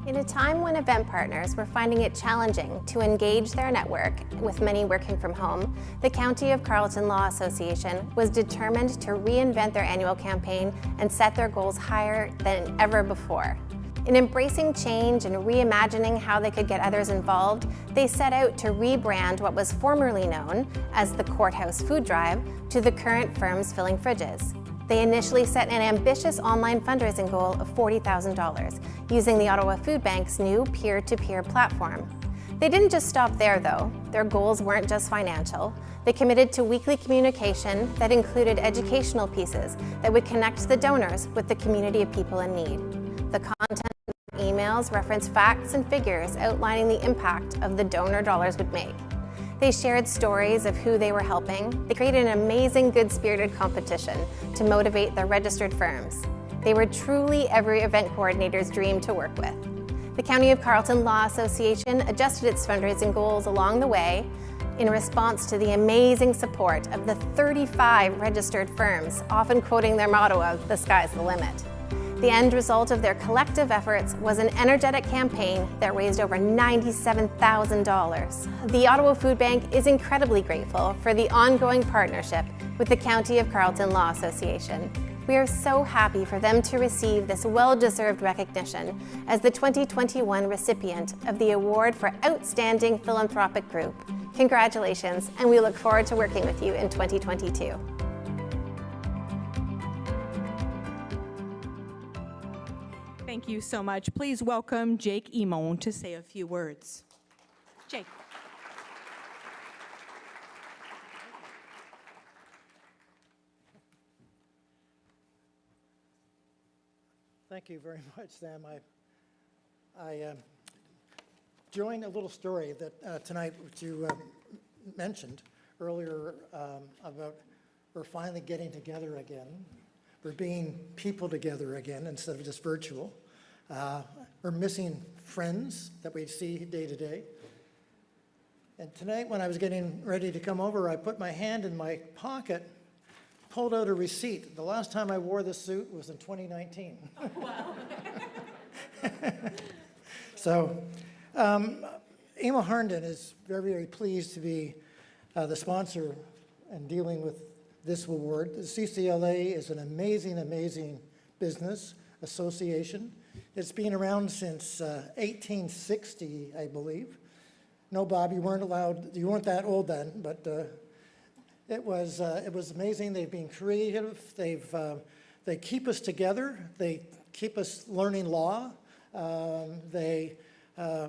In a time when event partners were finding it challenging to engage their network, with many working from home, the County of Carleton Law Association was determined to reinvent their annual campaign and set their goals higher than ever before. In embracing change and reimagining how they could get others involved, they set out to rebrand what was formerly known as the Courthouse Food Drive to the current Firms Filling Fridges. They initially set an ambitious online fundraising goal of $40,000 using the Ottawa Food Bank's new peer-to-peer platform. They didn't just stop there, though. Their goals weren't just financial. They committed to weekly communication that included educational pieces that would connect the donors with the community of people in need. The content of emails referenced facts and figures outlining the impact of the donor dollars would make. They shared stories of who they were helping. They created an amazing good-spirited competition to motivate their registered firms. They were truly every event coordinator's dream to work with. The County of Carleton Law Association adjusted its fundraising goals along the way in response to the amazing support of the 35 registered firms, often quoting their motto of, "The sky's the limit." The end result of their collective efforts was an energetic campaign that raised over $97,000. The Ottawa Food Bank is incredibly grateful for the ongoing partnership with the County of Carleton Law Association. We are so happy for them to receive this well-deserved recognition as the 2021 recipient of the Award for Outstanding Philanthropic Group. Congratulations, and we look forward to working with you in 2022. Thank you so much. Please welcome Jake Emond to say a few words. Jake. Thank you very much, Sam. I joined a little story that tonight, which you mentioned earlier about we're finally getting together again. We're being people together again instead of just virtual. We're missing friends that we see day to day. And tonight, when I was getting ready to come over, I put my hand in my pocket, pulled out a receipt. The last time I wore this suit was in 2019. Oh, wow. So, Emond Hardin is very, very pleased to be the sponsor and dealing with this award. The CCLA is an amazing, amazing business association. It's been around since 1860, I believe. No, Bob, you weren't that old then, but it was amazing. They've been creative. They keep us together. They keep us learning law. They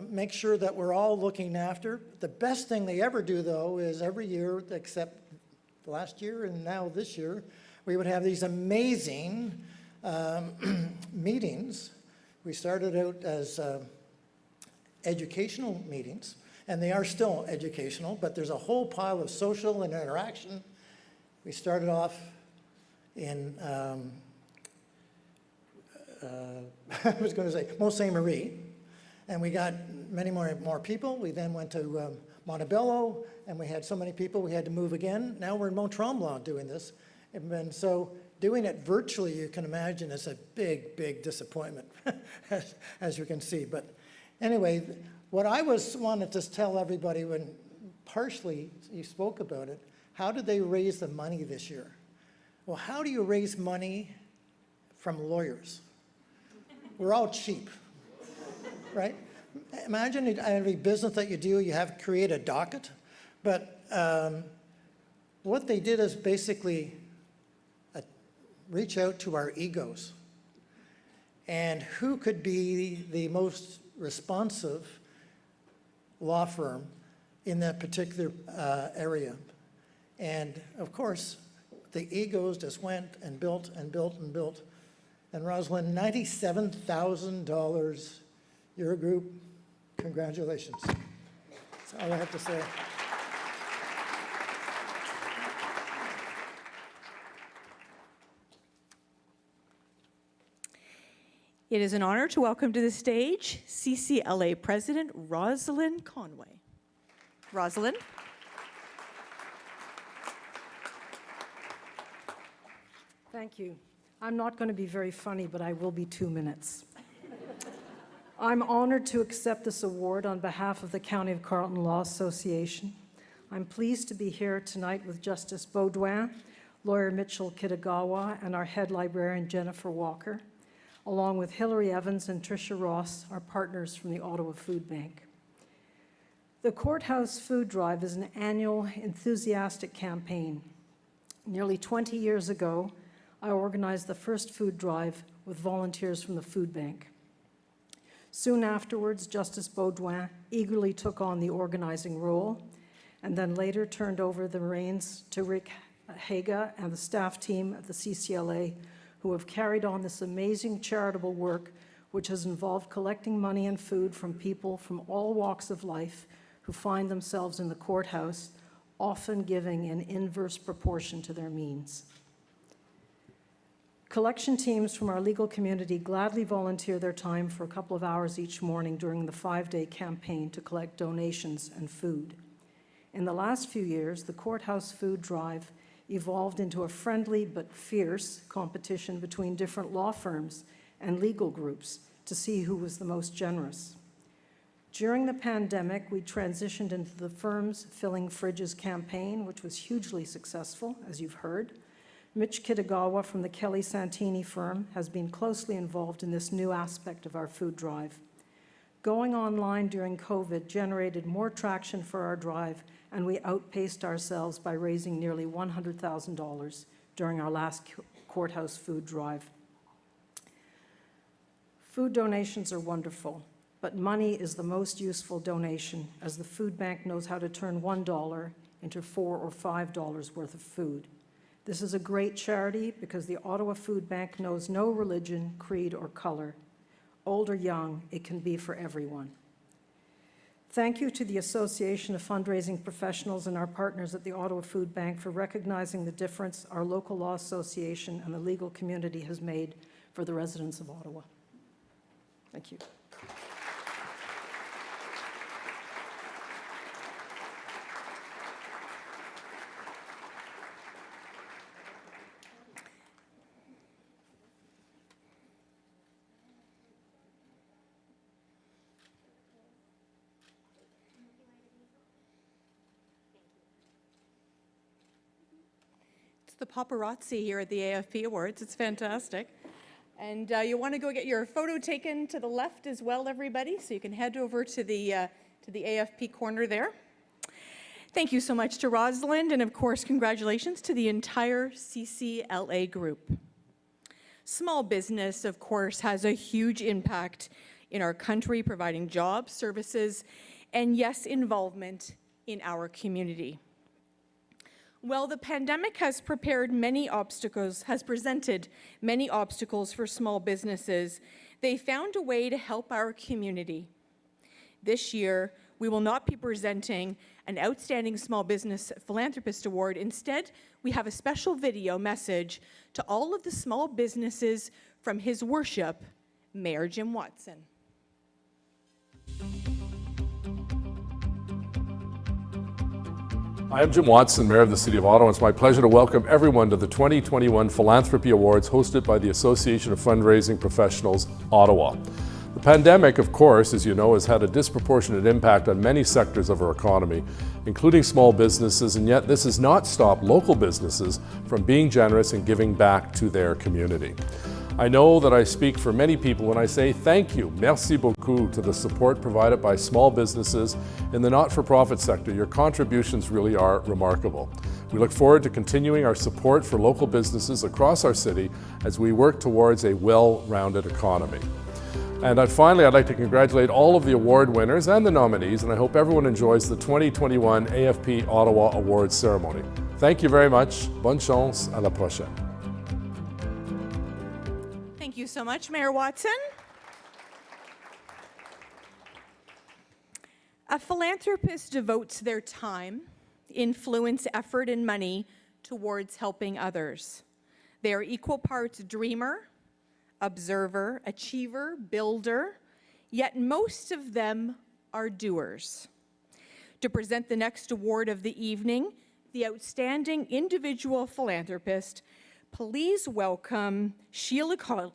make sure that we're all looking after. The best thing they ever do, though, is every year, except last year and now this year, we would have these amazing meetings. We started out as educational meetings, and they are still educational, but there's a whole pile of social and interaction. We started off in I was going to say Mont Saint Marie, and we got many more people. We then went to Montebello, and we had so many people we had to move again. Now we're in Mont Tremblant doing this, and so doing it virtually, you can imagine, is a big disappointment, as you can see. But anyway, what I wanted to tell everybody when partially you spoke about it, how did they raise the money this year? Well, how do you raise money from lawyers? We're all cheap, right? Imagine every business that you do, you have to create a docket. But what they did is basically reach out to our egos. And who could be the most responsive law firm in that particular area? And of course, the egos just went and built and built and built. And Rosalind, $97,000, your group, congratulations. That's all I have to say. It is an honor to welcome to the stage CCLA President Rosalind Conway. Rosalind. Thank you. I'm not going to be very funny, but I will be 2 minutes. I'm honored to accept this award on behalf of the County of Carleton Law Association. I'm pleased to be here tonight with Justice Baudouin, lawyer Mitchell Kitagawa, and our head librarian Jennifer Walker, along with Hilary Evans and Tricia Ross, our partners from the Ottawa Food Bank. The Courthouse Food Drive is an annual enthusiastic campaign. Nearly 20 years ago, I organized the first food drive with volunteers from the food bank. Soon afterwards, Justice Baudouin eagerly took on the organizing role and then later turned over the reins to Rick Haga and the staff team at the CCLA, who have carried on this amazing charitable work, which has involved collecting money and food from people from all walks of life who find themselves in the courthouse, often giving in inverse proportion to their means. Collection teams from our legal community gladly volunteer their time for a couple of hours each morning during the 5-day campaign to collect donations and food. In the last few years, the Courthouse Food Drive evolved into a friendly but fierce competition between different law firms and legal groups to see who was the most generous. During the pandemic, we transitioned into the Firms Filling Fridges campaign, which was hugely successful, as you've heard. Mitch Kitagawa from the Kelly Santini firm has been closely involved in this new aspect of our food drive. Going online during COVID generated more traction for our drive, and we outpaced ourselves by raising nearly $100,000 during our last courthouse food drive. Food donations are wonderful, but money is the most useful donation, as the food bank knows how to turn $1 into $4 or $5 worth of food. This is a great charity because the Ottawa Food Bank knows no religion, creed, or color. Old or young, it can be for everyone. Thank you to the Association of Fundraising Professionals and our partners at the Ottawa Food Bank for recognizing the difference our local law association and the legal community has made for the residents of Ottawa. Thank you. The paparazzi here at the AFP Awards. It's fantastic. And you want to go get your photo taken to the left as well, everybody, so you can head over to the AFP corner there. Thank you so much to Rosalind, and of course, congratulations to the entire CCLA group. Small business, of course, has a huge impact in our country, providing jobs, services, and yes, involvement in our community. Well, the pandemic has presented many obstacles for small businesses. They found a way to help our community. This year, we will not be presenting an Outstanding Small Business Philanthropist Award. Instead, we have a special video message to all of the small businesses from His Worship, Mayor Jim Watson. I am Jim Watson, Mayor of the City of Ottawa. It's my pleasure to welcome everyone to the 2021 Philanthropy Awards hosted by the Association of Fundraising Professionals, Ottawa. The pandemic, of course, as you know, has had a disproportionate impact on many sectors of our economy, including small businesses, and yet this has not stopped local businesses from being generous and giving back to their community. I know that I speak for many people when I say thank you, merci beaucoup, to the support provided by small businesses in the not-for-profit sector. Your contributions really are remarkable. We look forward to continuing our support for local businesses across our city as we work towards a well-rounded economy. And finally, I'd like to congratulate all of the award winners and the nominees, and I hope everyone enjoys the 2021 AFP Ottawa Awards ceremony. Thank you very much. Bonne chance. À la prochaine. Thank you so much, Mayor Watson. A philanthropist devotes their time, influence, effort, and money towards helping others. They are equal parts dreamer, observer, achiever, builder, yet most of them are doers. To present the next award of the evening, the Outstanding Individual Philanthropist, please welcome Sheila Conley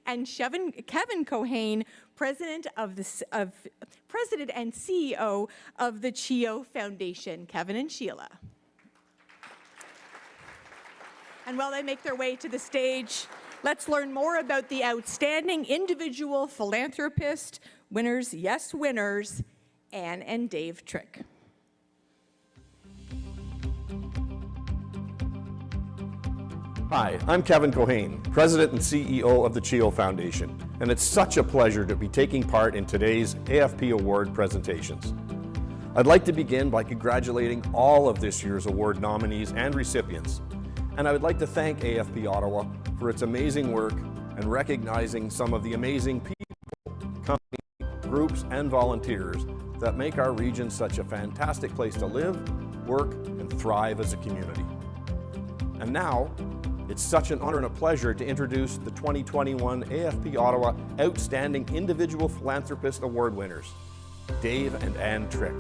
and Kevin Cohane, President and CEO of the CHEO Foundation. Kevin and Sheila. And while they make their way to the stage, let's learn more about the Outstanding Individual Philanthropist winners, yes, winners, Anne and Dave Trick. Hi, I'm Kevin Cohane, President and CEO of the CHEO Foundation, and it's such a pleasure to be taking part in today's AFP Award presentations. I'd like to begin by congratulating all of this year's award nominees and recipients, and I would like to thank AFP Ottawa for its amazing work and recognizing some of the amazing people, companies, groups, and volunteers that make our region such a fantastic place to live, work, and thrive as a community. And now, it's such an honor and a pleasure to introduce the 2021 AFP Ottawa Outstanding Individual Philanthropist Award winners, Dave and Anne Trick.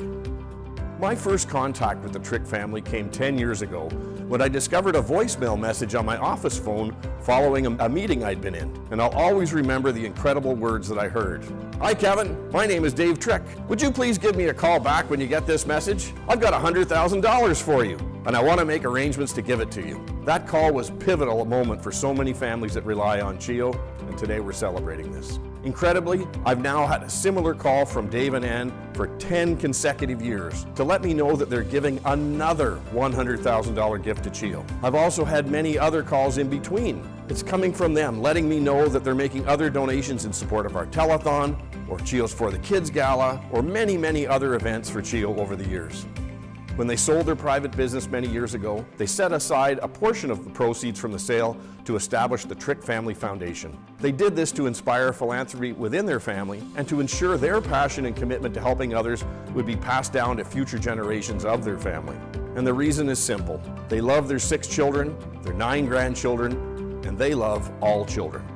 My first contact with the Trick family came 10 years ago when I discovered a voicemail message on my office phone following a meeting I'd been in, and I'll always remember the incredible words that I heard. Hi Kevin, my name is Dave Trick. Would you please give me a call back when you get this message? I've got $100,000 for you, and I want to make arrangements to give it to you. That call was pivotal, a moment for so many families that rely on CHEO, and today we're celebrating this. Incredibly, I've now had a similar call from Dave and Ann for 10 consecutive years to let me know that they're giving another $100,000 gift to CHEO. I've also had many other calls in between. It's coming from them, letting me know that they're making other donations in support of our telethon, or CHEO's For the Kids Gala, or many, many other events for CHEO over the years. When they sold their private business many years ago, they set aside a portion of the proceeds from the sale to establish the Trick Family Foundation. They did this to inspire philanthropy within their family and to ensure their passion and commitment to helping others would be passed down to future generations of their family. And the reason is simple. They love their 6 children, their 9 grandchildren, and they love all children.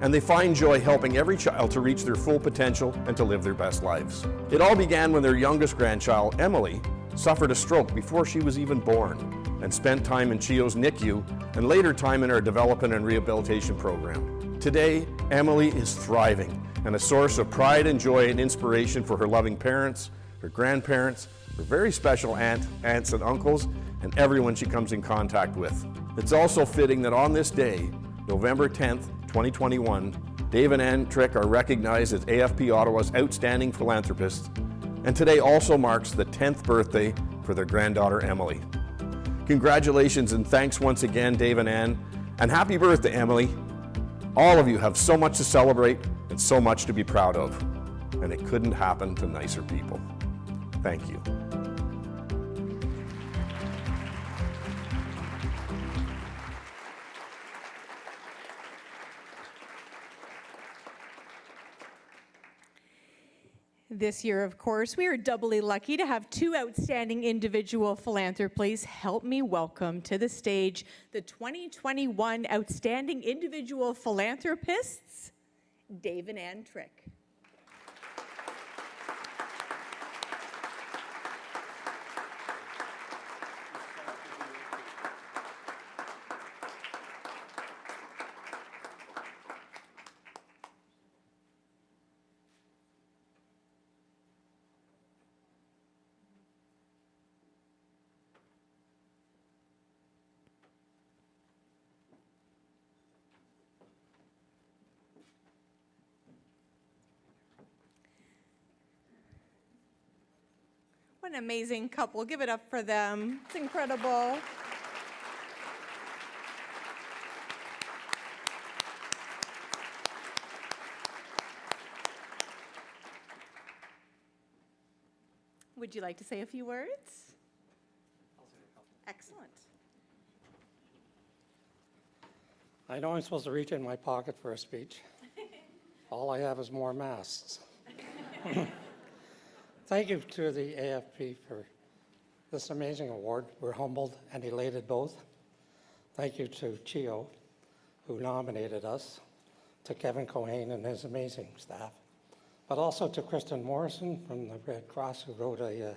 And they find joy helping every child to reach their full potential and to live their best lives. It all began when their youngest grandchild, Emily, suffered a stroke before she was even born and spent time in CHEO's NICU and later time in our development and rehabilitation program. Today, Emily is thriving and a source of pride and joy and inspiration for her loving parents, her grandparents, her very special aunts and uncles, and everyone she comes in contact with. It's also fitting that on this day, November 10th, 2021, Dave and Ann Trick are recognized as AFP Ottawa's Outstanding Philanthropists, and today also marks the 10th birthday for their granddaughter, Emily. Congratulations and thanks once again, Dave and Ann, and happy birthday, Emily. All of you have so much to celebrate and so much to be proud of, and it couldn't happen to nicer people. Thank you. This year, of course, we are doubly lucky to have two outstanding individual philanthropists. Help me welcome to the stage the 2021 Outstanding Individual Philanthropists, Dave and Ann Trick. What an amazing couple. Give it up for them. It's incredible. Would you like to say a few words? I'll say a couple. Excellent. I know I'm supposed to reach in my pocket for a speech. All I have is more masks. Thank you to the AFP for this amazing award. We're humbled and elated both. Thank you to CHIO, who nominated us, to Kevin Cohane and his amazing staff, but also to Kristen Morrison from the Red Cross, who wrote a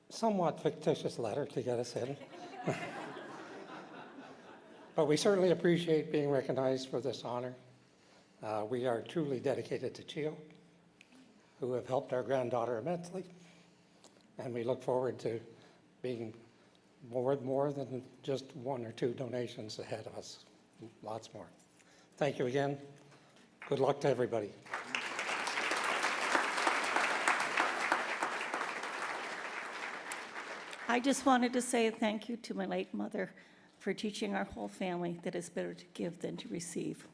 somewhat fictitious letter to get us in. But we certainly appreciate being recognized for this honor. We are truly dedicated to CHIO, who have helped our granddaughter immensely, and we look forward to being more than just one or two donations ahead of us. Lots more. Thank you again. Good luck to everybody. I just wanted to say thank you to my late mother for teaching our whole family that it's better to give than to receive.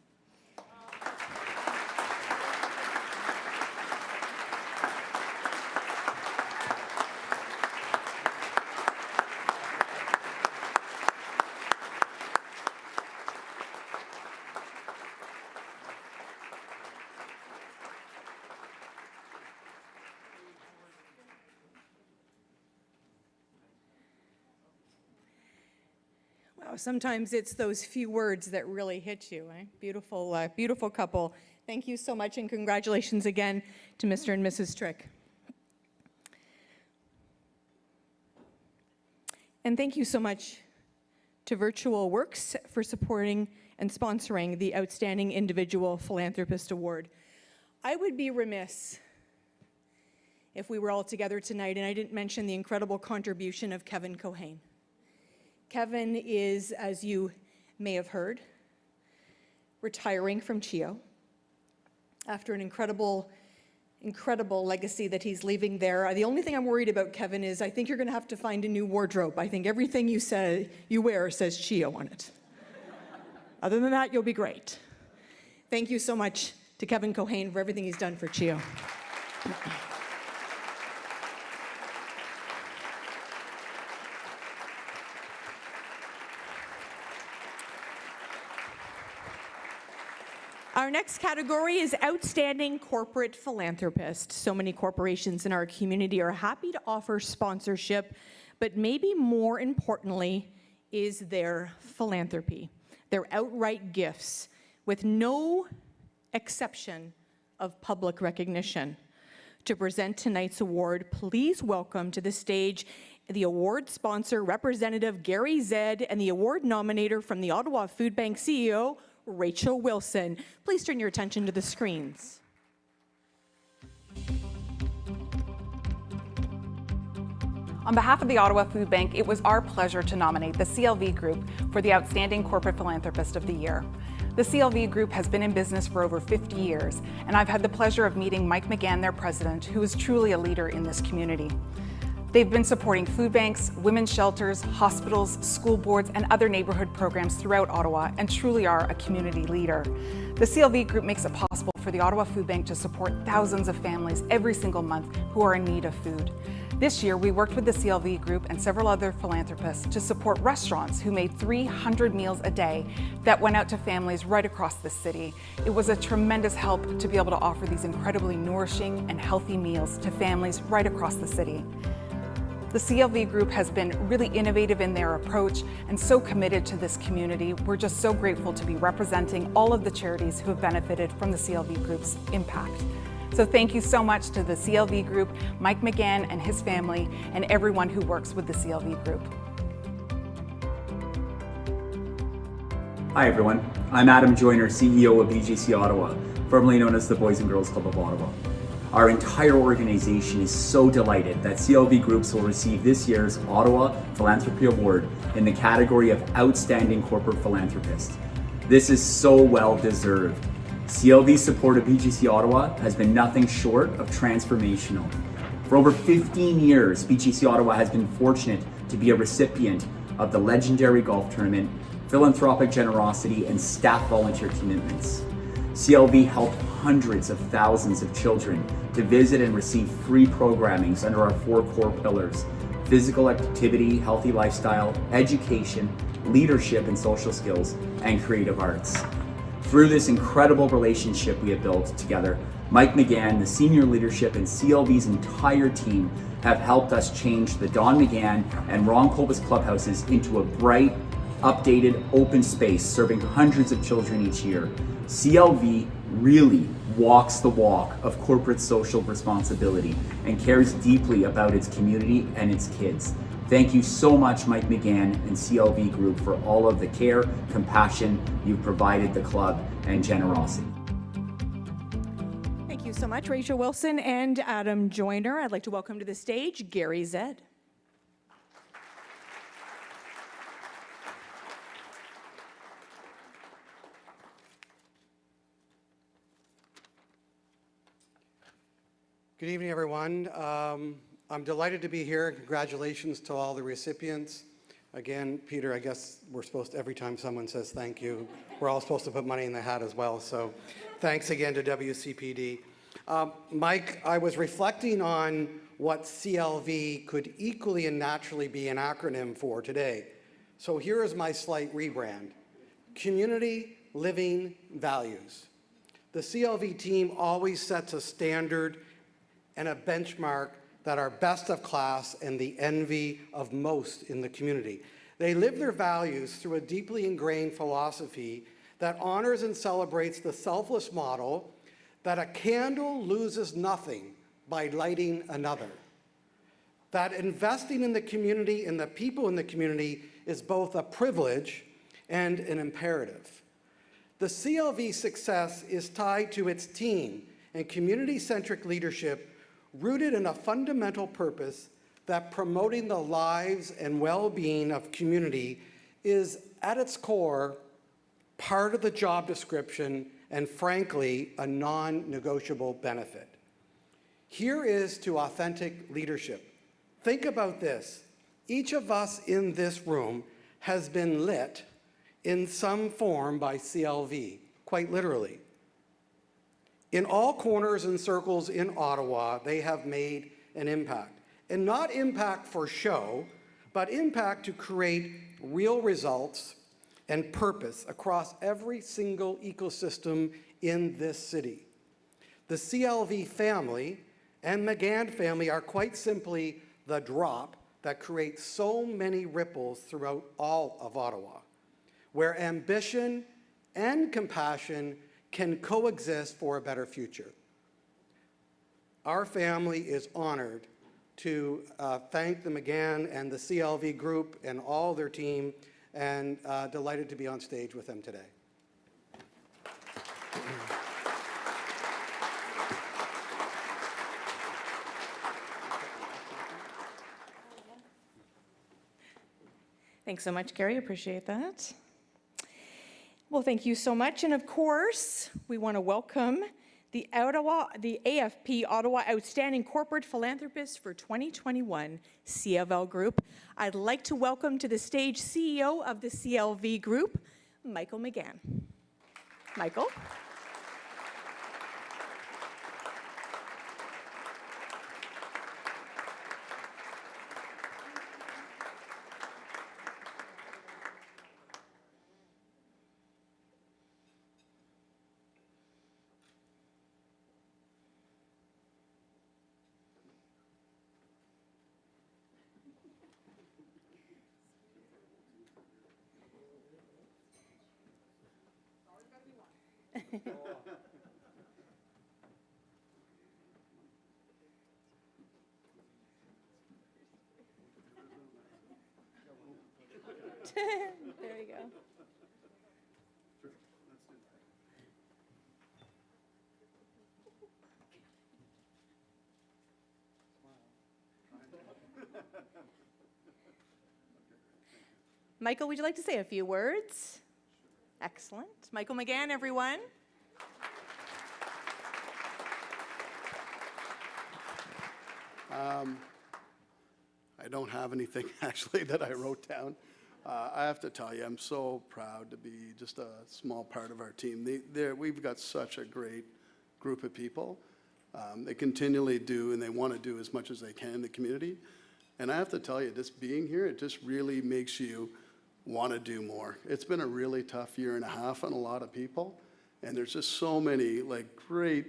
Wow, sometimes it's those few words that really hit you, eh? Beautiful, beautiful couple. Thank you so much, and congratulations again to Mr. and Mrs. Trick. And thank you so much to Virtual Works for supporting and sponsoring the Outstanding Individual Philanthropist Award. I would be remiss if we were all together tonight and I didn't mention the incredible contribution of Kevin Cohane. Kevin is, as you may have heard, retiring from CHIO after an incredible legacy that he's leaving there. The only thing I'm worried about, Kevin, is I think you're going to have to find a new wardrobe. I think everything you wear says CHIO on it. Other than that, you'll be great. Thank you so much to Kevin Cohane for everything he's done for CHIO. Our next category is Outstanding Corporate Philanthropist. So many corporations in our community are happy to offer sponsorship, but maybe more importantly is their philanthropy, their outright gifts, with no exception of public recognition. To present tonight's award, please welcome to the stage the award sponsor, Representative Gary Zed, and the award nominator from the Ottawa Food Bank CEO, Rachel Wilson. Please turn your attention to the screens. On behalf of the Ottawa Food Bank, it was our pleasure to nominate the CLV Group for the Outstanding Corporate Philanthropist of the Year. The CLV Group has been in business for over 50 years, and I've had the pleasure of meeting Mike McGann, their president, who is truly a leader in this community. They've been supporting food banks, women's shelters, hospitals, school boards, and other neighborhood programs throughout Ottawa, and truly are a community leader. The CLV Group makes it possible for the Ottawa Food Bank to support thousands of families every single month who are in need of food. This year, we worked with the CLV Group and several other philanthropists to support restaurants who made 300 meals a day that went out to families right across the city. It was a tremendous help to be able to offer these incredibly nourishing and healthy meals to families right across the city. The CLV Group has been really innovative in their approach and so committed to this community. We're just so grateful to be representing all of the charities who have benefited from the CLV Group's impact. So thank you so much to the CLV Group, Mike McGann and his family, and everyone who works with the CLV Group. Hi everyone, I'm Adam Joyner, CEO of BGC Ottawa, formerly known as the Boys and Girls Club of Ottawa. Our entire organization is so delighted that CLV Groups will receive this year's Ottawa Philanthropy Award in the category of Outstanding Corporate Philanthropist. This is so well deserved. CLV's support of BGC Ottawa has been nothing short of transformational. For over 15 years, BGC Ottawa has been fortunate to be a recipient of the legendary golf tournament, philanthropic generosity, and staff volunteer commitments. CLV helped hundreds of thousands of children to visit and receive free programmings under our 4 core pillars: physical activity, healthy lifestyle, education, leadership and social skills, and creative arts. Through this incredible relationship we have built together, Mike McGann, the senior leadership, and CLV's entire team have helped us change the Don McGann and Ron Colbus clubhouses into a bright, updated, open space serving hundreds of children each year. CLV really walks the walk of corporate social responsibility and cares deeply about its community and its kids. Thank you so much, Mike McGann and CLV Group, for all of the care, compassion you've provided the club, and generosity. Thank you so much, Rachel Wilson and Adam Joyner. I'd like to welcome to the stage Gary Zed. Good evening, everyone. I'm delighted to be here, and congratulations to all the recipients. Again, Peter, I guess we're supposed to, every time someone says thank you, we're all supposed to put money in the hat as well, so thanks again to WCPD. Mike, I was reflecting on what CLV could equally and naturally be an acronym for today. So here is my slight rebrand: Community Living Values. The CLV team always sets a standard and a benchmark that are best of class and the envy of most in the community. They live their values through a deeply ingrained philosophy that honors and celebrates the selfless model that a candle loses nothing by lighting another. That investing in the community and the people in the community is both a privilege and an imperative. The CLV success is tied to its team and community-centric leadership rooted in a fundamental purpose that promoting the lives and well-being of community is, at its core, part of the job description and, frankly, a non-negotiable benefit. Here is to authentic leadership. Think about this. Each of us in this room has been lit in some form by CLV, quite literally. In all corners and circles in Ottawa, they have made an impact. And not impact for show, but impact to create real results and purpose across every single ecosystem in this city. The CLV family and McGann family are quite simply the drop that creates so many ripples throughout all of Ottawa, where ambition and compassion can coexist for a better future. Our family is honored to thank the McGann and the CLV Group and all their team, and delighted to be on stage with them today. Thanks so much, Gary. Appreciate that. Well, thank you so much. And of course, we want to welcome the AFP Ottawa Outstanding Corporate Philanthropist for 2021 CFL Group. I'd like to welcome to the stage CEO of the CLV Group, Michael McGann. Michael. There you go. Michael, would you like to say a few words? Excellent. Michael McGann, everyone. I don't have anything actually that I wrote down. I have to tell you, I'm so proud to be just a small part of our team. We've got such a great group of people. They continually do, and they want to do as much as they can in the community. And I have to tell you, just being here, it just really makes you want to do more. It's been a really tough year and a half on a lot of people, and there's just so many like great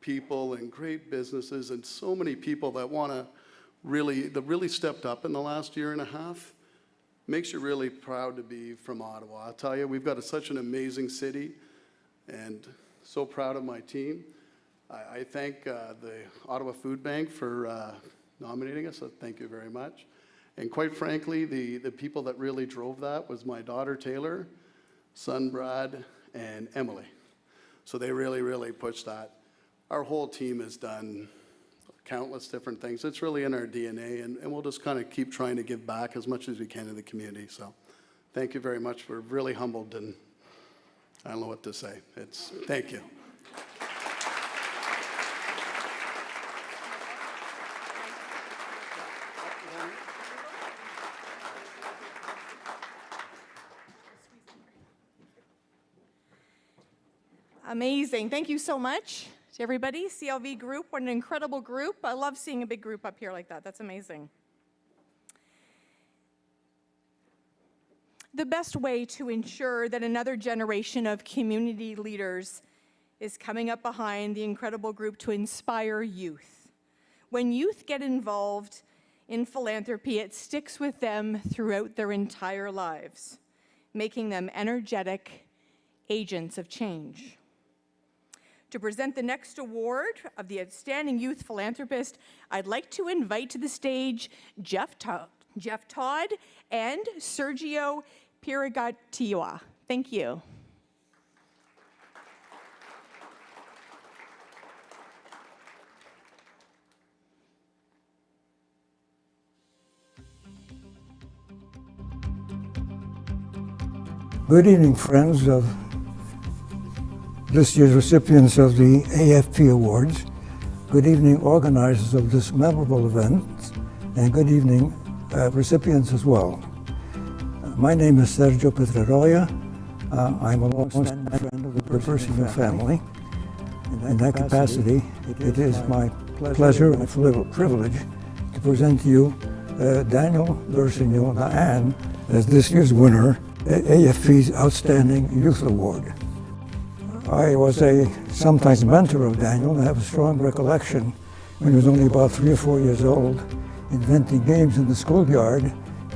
people and great businesses and so many people that want to really stepped up in the last year and a half. Makes you really proud to be from Ottawa. I'll tell you, we've got such an amazing city, and so proud of my team. I thank the Ottawa Food Bank for nominating us, so thank you very much. And quite frankly, the people that really drove that was my daughter Taylor, son Brad, and Emily. So they really pushed that. Our whole team has done countless different things. It's really in our DNA, and we'll just kind of keep trying to give back as much as we can to the community. So thank you very much. We're really humbled, and I don't know what to say. Thank you. Amazing. Thank you so much to everybody. CLV group, what an incredible group. I love seeing a big group up here like that. That's amazing. The best way to ensure that another generation of community leaders is coming up behind the incredible group to inspire youth. When youth get involved in philanthropy, it sticks with them throughout their entire lives, making them energetic agents of change. To present the next award of the Outstanding Youth Philanthropist, I'd like to invite to the stage Jeff Todd and Sergio Pirigatiwa. Thank you. Good evening, friends of this year's recipients of the AFP Awards. Good evening, organizers of this memorable event, and good evening, recipients as well. My name is Sergio Petraroya. I'm a long-standing friend of the Persevere family. In that capacity, it is my pleasure and privilege to present to you Daniel Dursignon Naan as this year's winner, AFP's Outstanding Youth Award. I was a sometimes mentor of Daniel, and I have a strong recollection when he was only about 3 or 4 years old, inventing games in the schoolyard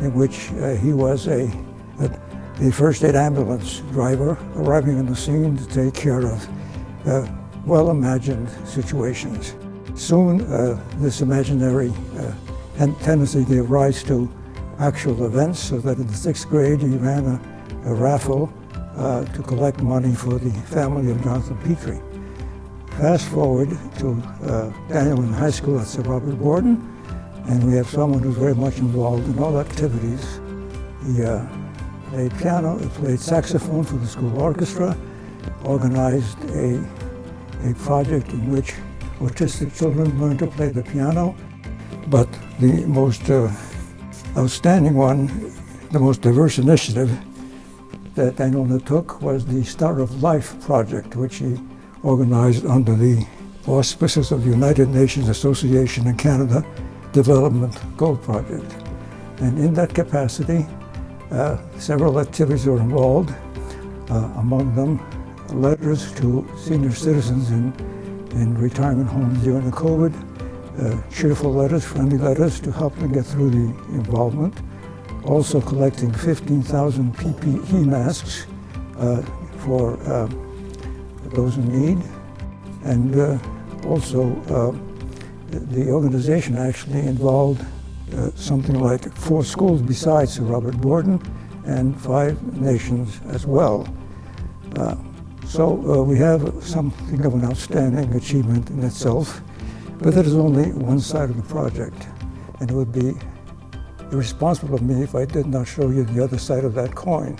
in which he was the first aid ambulance driver arriving on the scene to take care of well-imagined situations. Soon, this imaginary tendency gave rise to actual events, so that in the 6th grade he ran a raffle to collect money for the family of Jonathan Petrie. Fast forward to Daniel in high school at Sir Robert Borden, and we have someone who's very much involved in all activities. He played piano, he played saxophone for the school orchestra, organized a project in which autistic children learned to play the piano, but the most outstanding one, the most diverse initiative that Daniel undertook was the Star of Life project, which he organized under the auspices of the United Nations Association in Canada Development Goal Project. And in that capacity, several activities were involved, among them letters to senior citizens in retirement homes during the COVID, cheerful letters, friendly letters to help them get through the involvement. Also collecting 15,000 PPE masks for those in need. And also, the organization actually involved something like 4 schools besides Sir Robert Borden and 5 nations as well. So we have something of an outstanding achievement in itself, but that is only one side of the project. And it would be irresponsible of me if I did not show you the other side of that coin.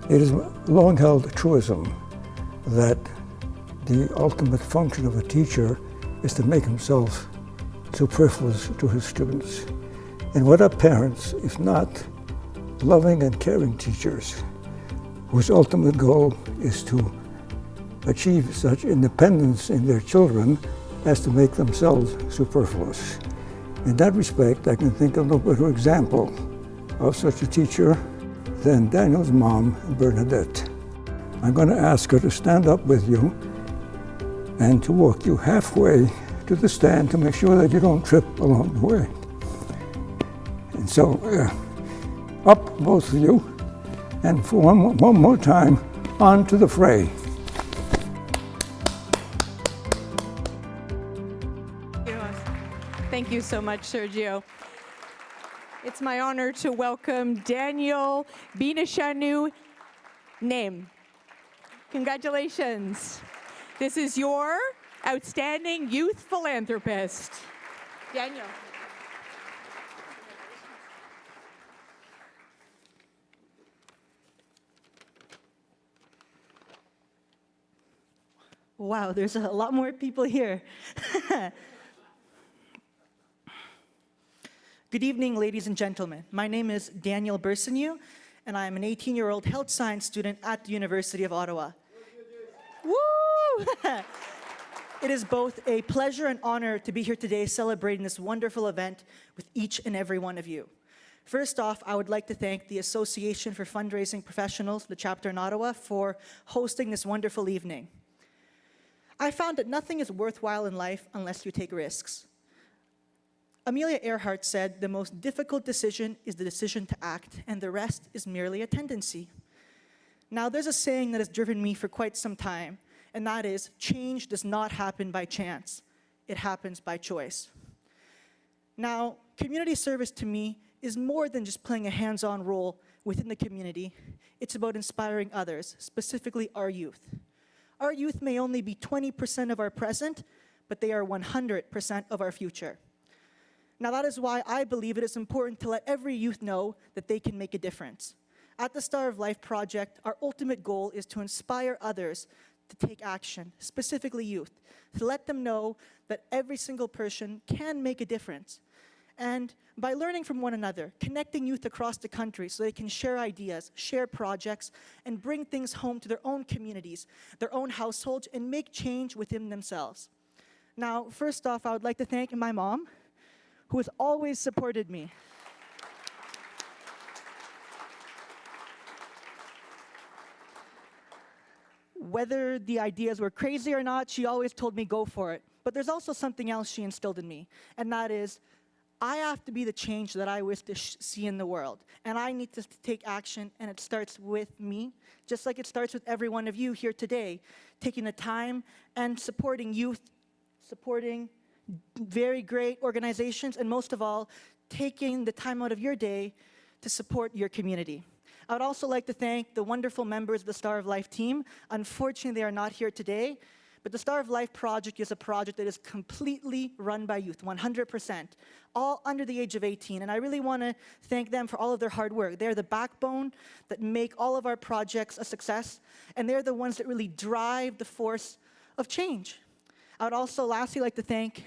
It is long held truism that the ultimate function of a teacher is to make himself superfluous to his students. And what are parents, if not loving and caring teachers, whose ultimate goal is to achieve such independence in their children as to make themselves superfluous. In that respect, I can think of no better example of such a teacher than Daniel's mom, Bernadette. I'm going to ask her to stand up with you and to walk you halfway to the stand to make sure that you don't trip along the way. And so, up both of you, and for one more time, on to the fray. Thank you so much, Sergio. It's my honor to welcome Daniel Binashanu Name. Congratulations. This is your outstanding youth philanthropist. Daniel. Wow, there's a lot more people here. Good evening, ladies and gentlemen. My name is Daniel Bersenu, and I am an 18-year-old health science student at the University of Ottawa. Woo! It is both a pleasure and honor to be here today celebrating this wonderful event with each and every one of you. First off, I would like to thank the Association for Fundraising Professionals, the chapter in Ottawa, for hosting this wonderful evening. I found that nothing is worthwhile in life unless you take risks. Amelia Earhart said, "The most difficult decision is the decision to act, and the rest is merely a tendency." Now, there's a saying that has driven me for quite some time, and that is, change does not happen by chance. It happens by choice. Now, community service to me is more than just playing a hands-on role within the community. It's about inspiring others, specifically our youth. Our youth may only be 20% of our present, but they are 100% of our future. Now, that is why I believe it is important to let every youth know that they can make a difference. At the Star of Life Project, our ultimate goal is to inspire others to take action, specifically youth, to let them know that every single person can make a difference. And by learning from one another, connecting youth across the country so they can share ideas, share projects, and bring things home to their own communities, their own households, and make change within themselves. Now, first off, I would like to thank my mom, who has always supported me. Whether the ideas were crazy or not, she always told me go for it. But there's also something else she instilled in me, and that is, I have to be the change that I wish to see in the world. And I need to take action, and it starts with me, just like it starts with every one of you here today, taking the time and supporting youth, supporting very great organizations, and most of all, taking the time out of your day to support your community. I would also like to thank the wonderful members of the Star of Life team. Unfortunately, they are not here today, but the Star of Life project is a project that is completely run by youth, 100%, all under the age of 18, and I really want to thank them for all of their hard work. They're the backbone that make all of our projects a success, and they're the ones that really drive the force of change. I would also lastly like to thank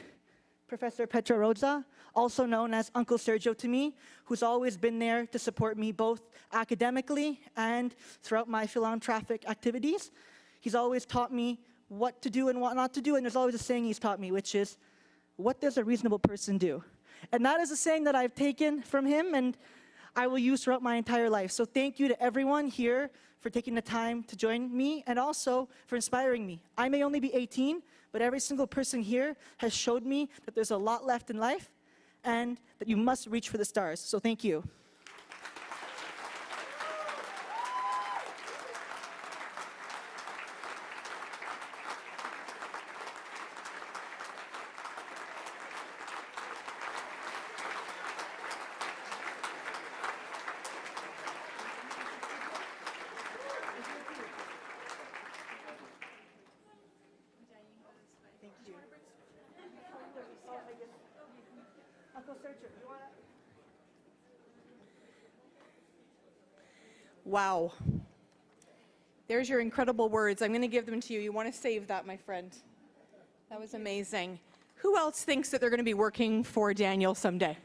Professor Petra Roza, also known as Uncle Sergio to me, who's always been there to support me both academically and throughout my philanthropic activities. He's always taught me what to do and what not to do, and there's always a saying he's taught me, which is, what does a reasonable person do? And that is a saying that I've taken from him and I will use throughout my entire life. So thank you to everyone here for taking the time to join me and also for inspiring me. I may only be 18, but every single person here has showed me that there's a lot left in life and that you must reach for the stars. So thank you. Thank you. Uncle Sergio, you want to? Wow. There's your incredible words. I'm going to give them to you. You want to save that, my friend. That was amazing. Who else thinks that they're going to be working for Daniel someday?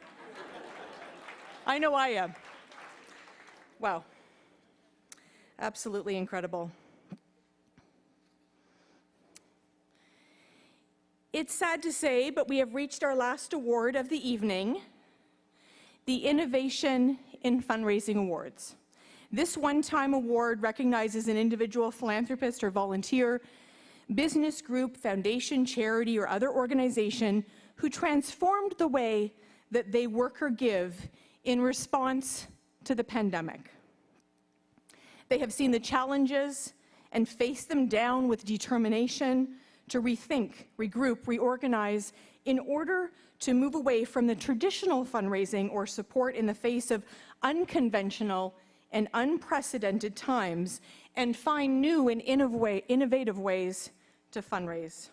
I know I am. Wow. Absolutely incredible. It's sad to say, but we have reached our last award of the evening, the Innovation in Fundraising Awards. This one-time award recognizes an individual philanthropist or volunteer, business group, foundation, charity, or other organization who transformed the way that they work or give in response to the pandemic. They have seen the challenges and faced them down with determination to rethink, regroup, reorganize in order to move away from the traditional fundraising or support in the face of unconventional and unprecedented times and find new and innovative ways to fundraise.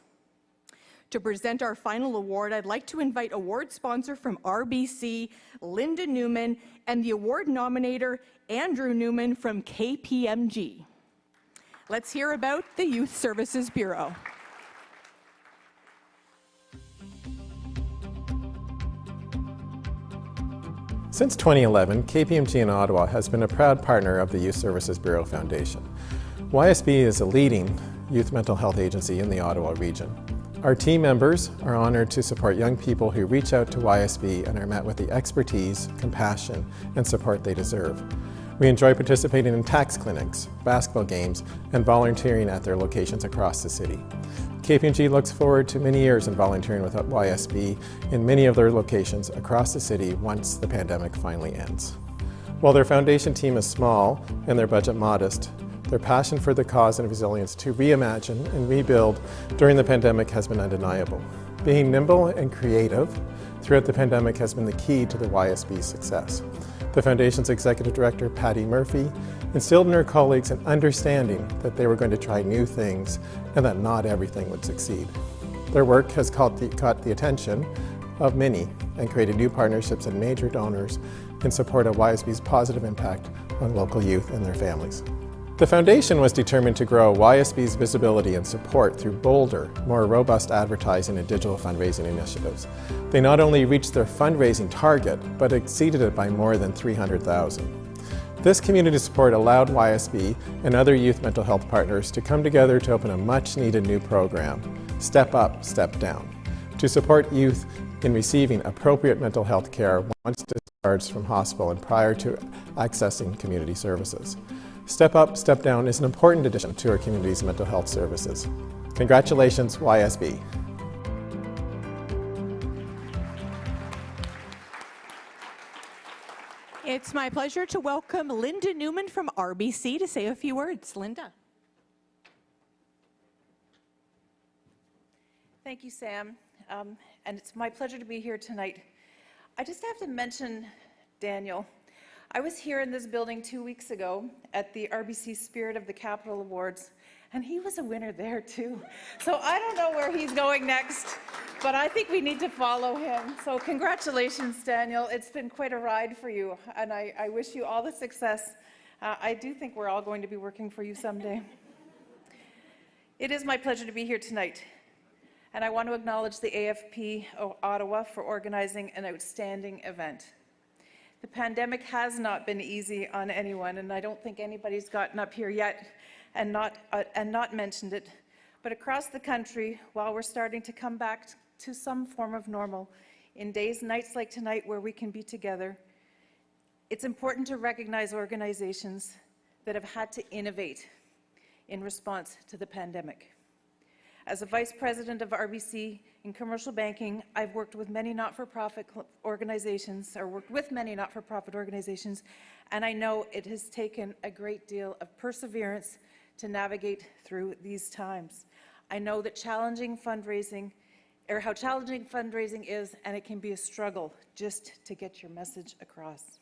To present our final award, I'd like to invite award sponsor from RBC, Linda Newman, and the award nominator, Andrew Newman from KPMG. Let's hear about the Youth Services Bureau. Since 2011, KPMG in Ottawa has been a proud partner of the Youth Services Bureau Foundation. YSB is a leading youth mental health agency in the Ottawa region. Our team members are honored to support young people who reach out to YSB and are met with the expertise, compassion, and support they deserve. We enjoy participating in tax clinics, basketball games, and volunteering at their locations across the city. KPMG looks forward to many years in volunteering with YSB in many of their locations across the city once the pandemic finally ends. While their foundation team is small and their budget modest, their passion for the cause and resilience to reimagine and rebuild during the pandemic has been undeniable. Being nimble and creative throughout the pandemic has been the key to the YSB's success. The Foundation's Executive Director, Patty Murphy, instilled in her colleagues an understanding that they were going to try new things and that not everything would succeed. Their work has caught the attention of many and created new partnerships and major donors in support of YSB's positive impact on local youth and their families. The Foundation was determined to grow YSB's visibility and support through bolder, more robust advertising and digital fundraising initiatives. They not only reached their fundraising target, but exceeded it by more than $300,000. This community support allowed YSB and other youth mental health partners to come together to open a much-needed new program, Step Up, Step Down, to support youth in receiving appropriate mental health care once discharged from hospital and prior to accessing community services. Step Up, Step Down is an important addition to our community's mental health services. Congratulations, YSB. It's my pleasure to welcome Linda Newman from RBC to say a few words. Linda. Thank you, Sam. And it's my pleasure to be here tonight. I just have to mention Daniel. I was here in this building 2 weeks ago at the RBC Spirit of the Capital Awards, and he was a winner there too. So I don't know where he's going next, but I think we need to follow him. So congratulations, Daniel. It's been quite a ride for you, and I wish you all the success. I do think we're all going to be working for you someday. It is my pleasure to be here tonight, and I want to acknowledge the AFP Ottawa for organizing an outstanding event. The pandemic has not been easy on anyone, and I don't think anybody's gotten up here yet and not mentioned it. But across the country, while we're starting to come back to some form of normal, in days, nights like tonight where we can be together, it's important to recognize organizations that have had to innovate in response to the pandemic. As a vice president of RBC in commercial banking, I've worked with many not-for-profit organizations, and I know it has taken a great deal of perseverance to navigate through these times. I know that how challenging fundraising is, and it can be a struggle just to get your message across.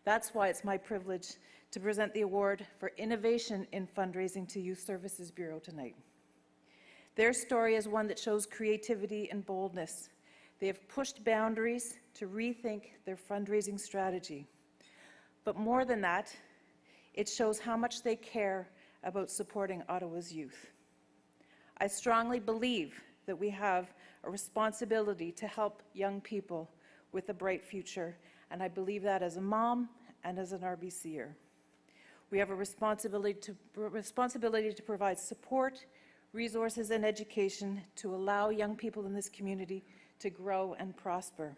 That's why it's my privilege to present the award for Innovation in Fundraising to Youth Services Bureau tonight. Their story is one that shows creativity and boldness. They have pushed boundaries to rethink their fundraising strategy. But more than that, it shows how much they care about supporting Ottawa's youth. I strongly believe that we have a responsibility to help young people with a bright future, and I believe that as a mom and as an RBCer. We have a responsibility to provide support, resources, and education to allow young people in this community to grow and prosper.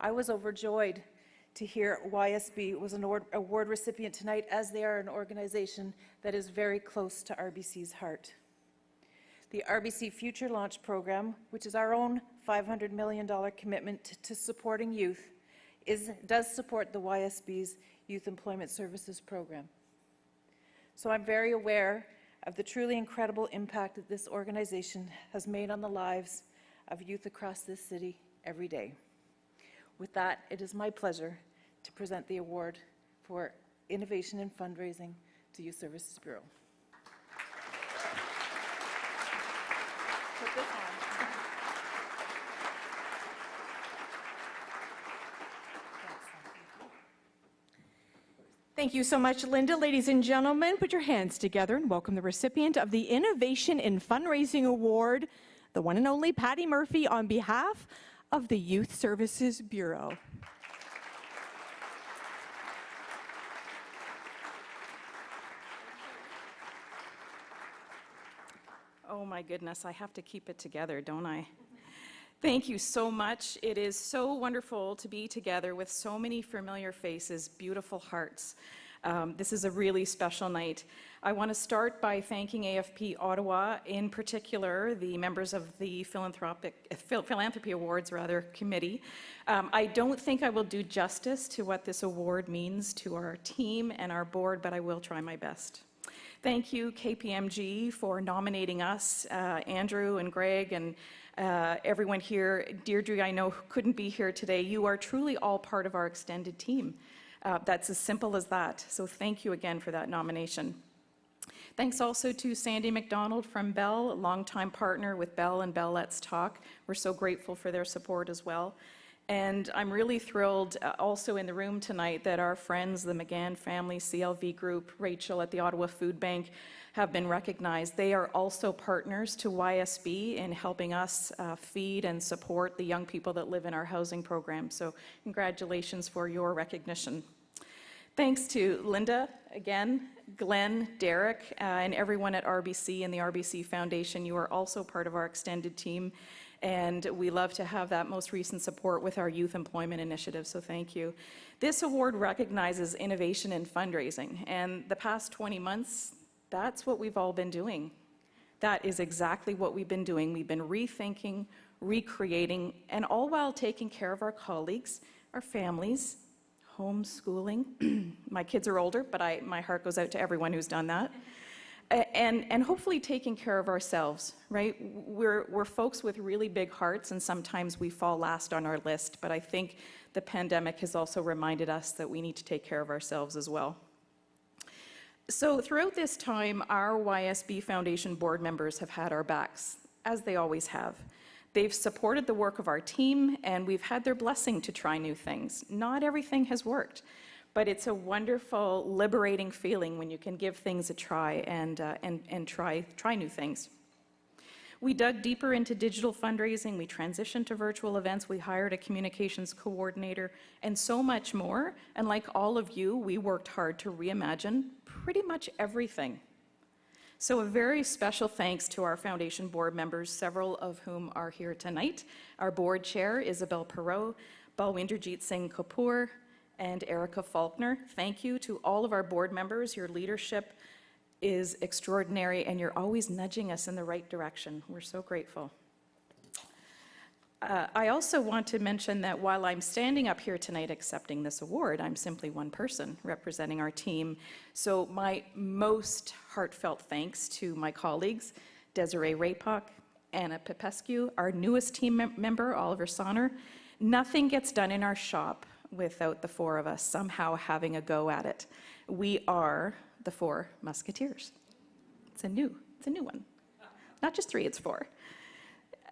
I was overjoyed to hear YSB was an award recipient tonight, as they are an organization that is very close to RBC's heart. The RBC Future Launch Program, which is our own $500 million commitment to supporting youth, does support the YSB's Youth Employment Services Program. So I'm very aware of the truly incredible impact that this organization has made on the lives of youth across this city every day. With that, it is my pleasure to present the award for Innovation in Fundraising to Youth Services Bureau. Put this on. Thank you so much, Linda. Ladies and gentlemen, put your hands together and welcome the recipient of the Innovation in Fundraising Award, the one and only Patty Murphy, on behalf of the Youth Services Bureau. Oh my goodness, I have to keep it together, don't I? Thank you so much. It is so wonderful to be together with so many familiar faces, beautiful hearts. This is a really special night. I want to start by thanking AFP Ottawa, in particular the members of the Philanthropy Awards committee. I don't think I will do justice to what this award means to our team and our board, but I will try my best. Thank you, KPMG, for nominating us, Andrew and Greg and everyone here. Deirdre, I know, couldn't be here today. You are truly all part of our extended team. That's as simple as that. So thank you again for that nomination. Thanks also to Sandy McDonald from Bell, a longtime partner with Bell and Bell Let's Talk. We're so grateful for their support as well. And I'm really thrilled also in the room tonight that our friends, the McGann family, CLV Group, Rachel at the Ottawa Food Bank, have been recognized. They are also partners to YSB in helping us feed and support the young people that live in our housing program. So congratulations for your recognition. Thanks to Linda, again, Glenn, Derek, and everyone at RBC and the RBC Foundation. You are also part of our extended team, and we love to have that most recent support with our youth employment initiative, so thank you. This award recognizes innovation in fundraising, and the past 20 months, that's what we've all been doing. That is exactly what we've been doing. We've been rethinking, recreating, and all while taking care of our colleagues, our families, homeschooling. My kids are older, but my heart goes out to everyone who's done that. And hopefully taking care of ourselves, right? We're folks with really big hearts, and sometimes we fall last on our list, but I think the pandemic has also reminded us that we need to take care of ourselves as well. So throughout this time, our YSB Foundation board members have had our backs, as they always have. They've supported the work of our team, and we've had their blessing to try new things. Not everything has worked, but it's a wonderful, liberating feeling when you can give things a try and try new things. We dug deeper into digital fundraising, we transitioned to virtual events, we hired a communications coordinator, and so much more. And like all of you, we worked hard to reimagine pretty much everything. So a very special thanks to our foundation board members, several of whom are here tonight. Our board chair, Isabel Perot, Balwinderjeet Singh Kapoor, and Erica Faulkner. Thank you to all of our board members. Your leadership is extraordinary, and you're always nudging us in the right direction. We're so grateful. I also want to mention that while I'm standing up here tonight accepting this award, I'm simply one person representing our team. So my most heartfelt thanks to my colleagues, Desiree Raypock, Anna Popescu, our newest team member, Oliver Sonner. Nothing gets done in our shop without the four of us somehow having a go at it. We are the Four Musketeers. It's a new one. not just 3, it's 4.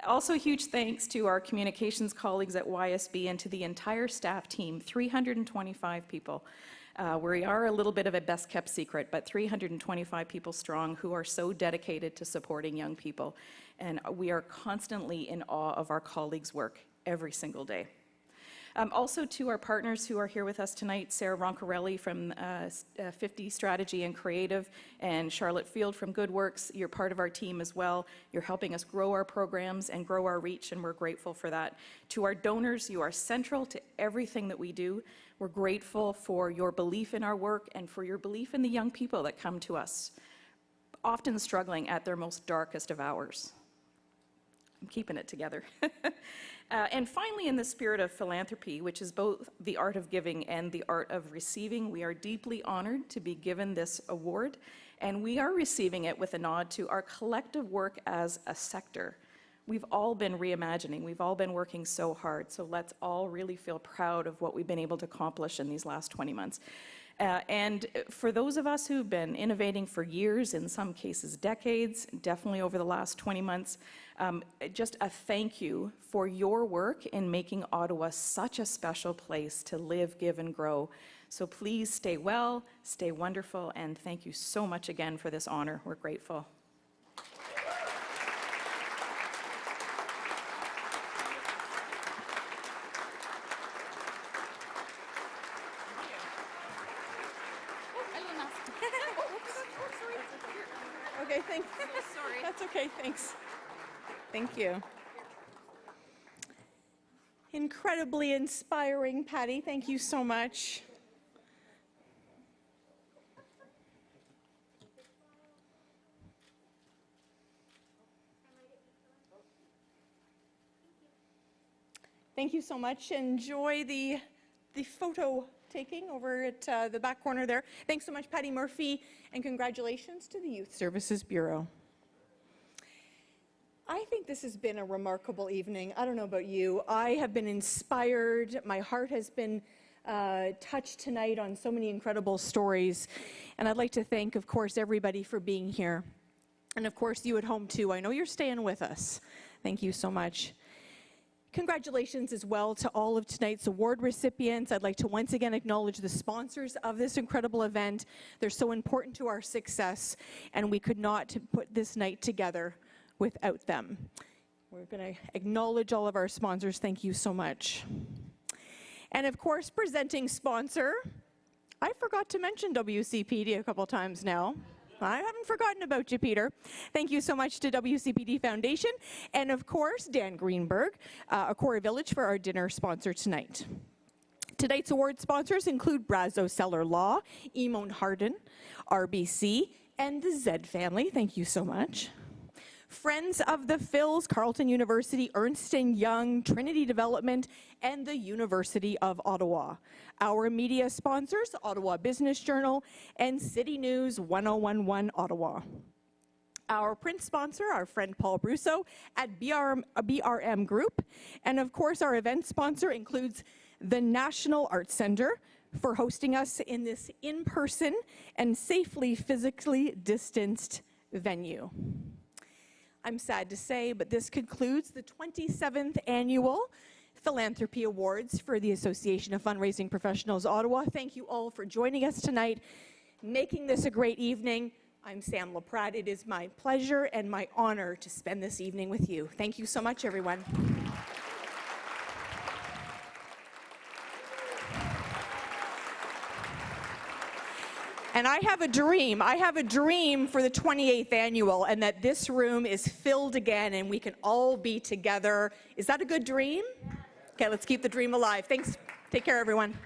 Also, huge thanks to our communications colleagues at YSB and to the entire staff team, 325 people. We are a little bit of a best-kept secret, but 325 people strong who are so dedicated to supporting young people. And we are constantly in awe of our colleagues' work every single day. Also to our partners who are here with us tonight, Sarah Roncarelli from 50 Strategy and Creative, and Charlotte Field from Good Works. You're part of our team as well. You're helping us grow our programs and grow our reach, and we're grateful for that. To our donors, you are central to everything that we do. We're grateful for your belief in our work and for your belief in the young people that come to us, often struggling at their most darkest of hours. I'm keeping it together. And finally, in the spirit of philanthropy, which is both the art of giving and the art of receiving, we are deeply honored to be given this award, and we are receiving it with a nod to our collective work as a sector. We've all been reimagining, we've all been working so hard, so let's all really feel proud of what we've been able to accomplish in these last 20 months. And for those of us who've been innovating for years, in some cases decades, definitely over the last 20 months, just a thank you for your work in making Ottawa such a special place to live, give, and grow. So please stay well, stay wonderful, and thank you so much again for this honor. We're grateful. Okay, thanks. Sorry. That's okay, thanks. Thank you. Incredibly inspiring, Patty. Thank you so much. Thank you so much. Enjoy the photo taking over at the back corner there. Thanks so much, Patty Murphy, and congratulations to the Youth Services Bureau. I think this has been a remarkable evening. I don't know about you. I have been inspired. My heart has been touched tonight on so many incredible stories. And I'd like to thank, of course, everybody for being here. And of course, you at home too. I know you're staying with us. Thank you so much. Congratulations as well to all of tonight's award recipients. I'd like to once again acknowledge the sponsors of this incredible event. They're so important to our success, and we could not put this night together without them. We're going to acknowledge all of our sponsors. Thank you so much. And of course, presenting sponsor, I forgot to mention WCPD a couple times now. I haven't forgotten about you, Peter. Thank you so much to WCPD Foundation, and of course, Dan Greenberg, Aquaria Village, for our dinner sponsor tonight. Tonight's award sponsors include Brazo Seller Law, Emone Hardin, RBC, and the Zed family. Thank you so much. Friends of the Phils, Carleton University, Ernst & Young, Trinity Development, and the University of Ottawa. Our media sponsors, Ottawa Business Journal and City News 1011 Ottawa. Our print sponsor, our friend Paul Brusso at BRM Group. And of course, our event sponsor includes the National Arts Centre for hosting us in this in-person and safely physically distanced venue. I'm sad to say, but this concludes the 27th Annual Philanthropy Awards for the Association of Fundraising Professionals Ottawa. Thank you all for joining us tonight, making this a great evening. I'm Sam LaPratte. It is my pleasure and my honor to spend this evening with you. Thank you so much, everyone. And I have a dream for the 28th annual, and that this room is filled again and we can all be together. Is that a good dream? Okay, let's keep the dream alive. Thanks. Take care, everyone.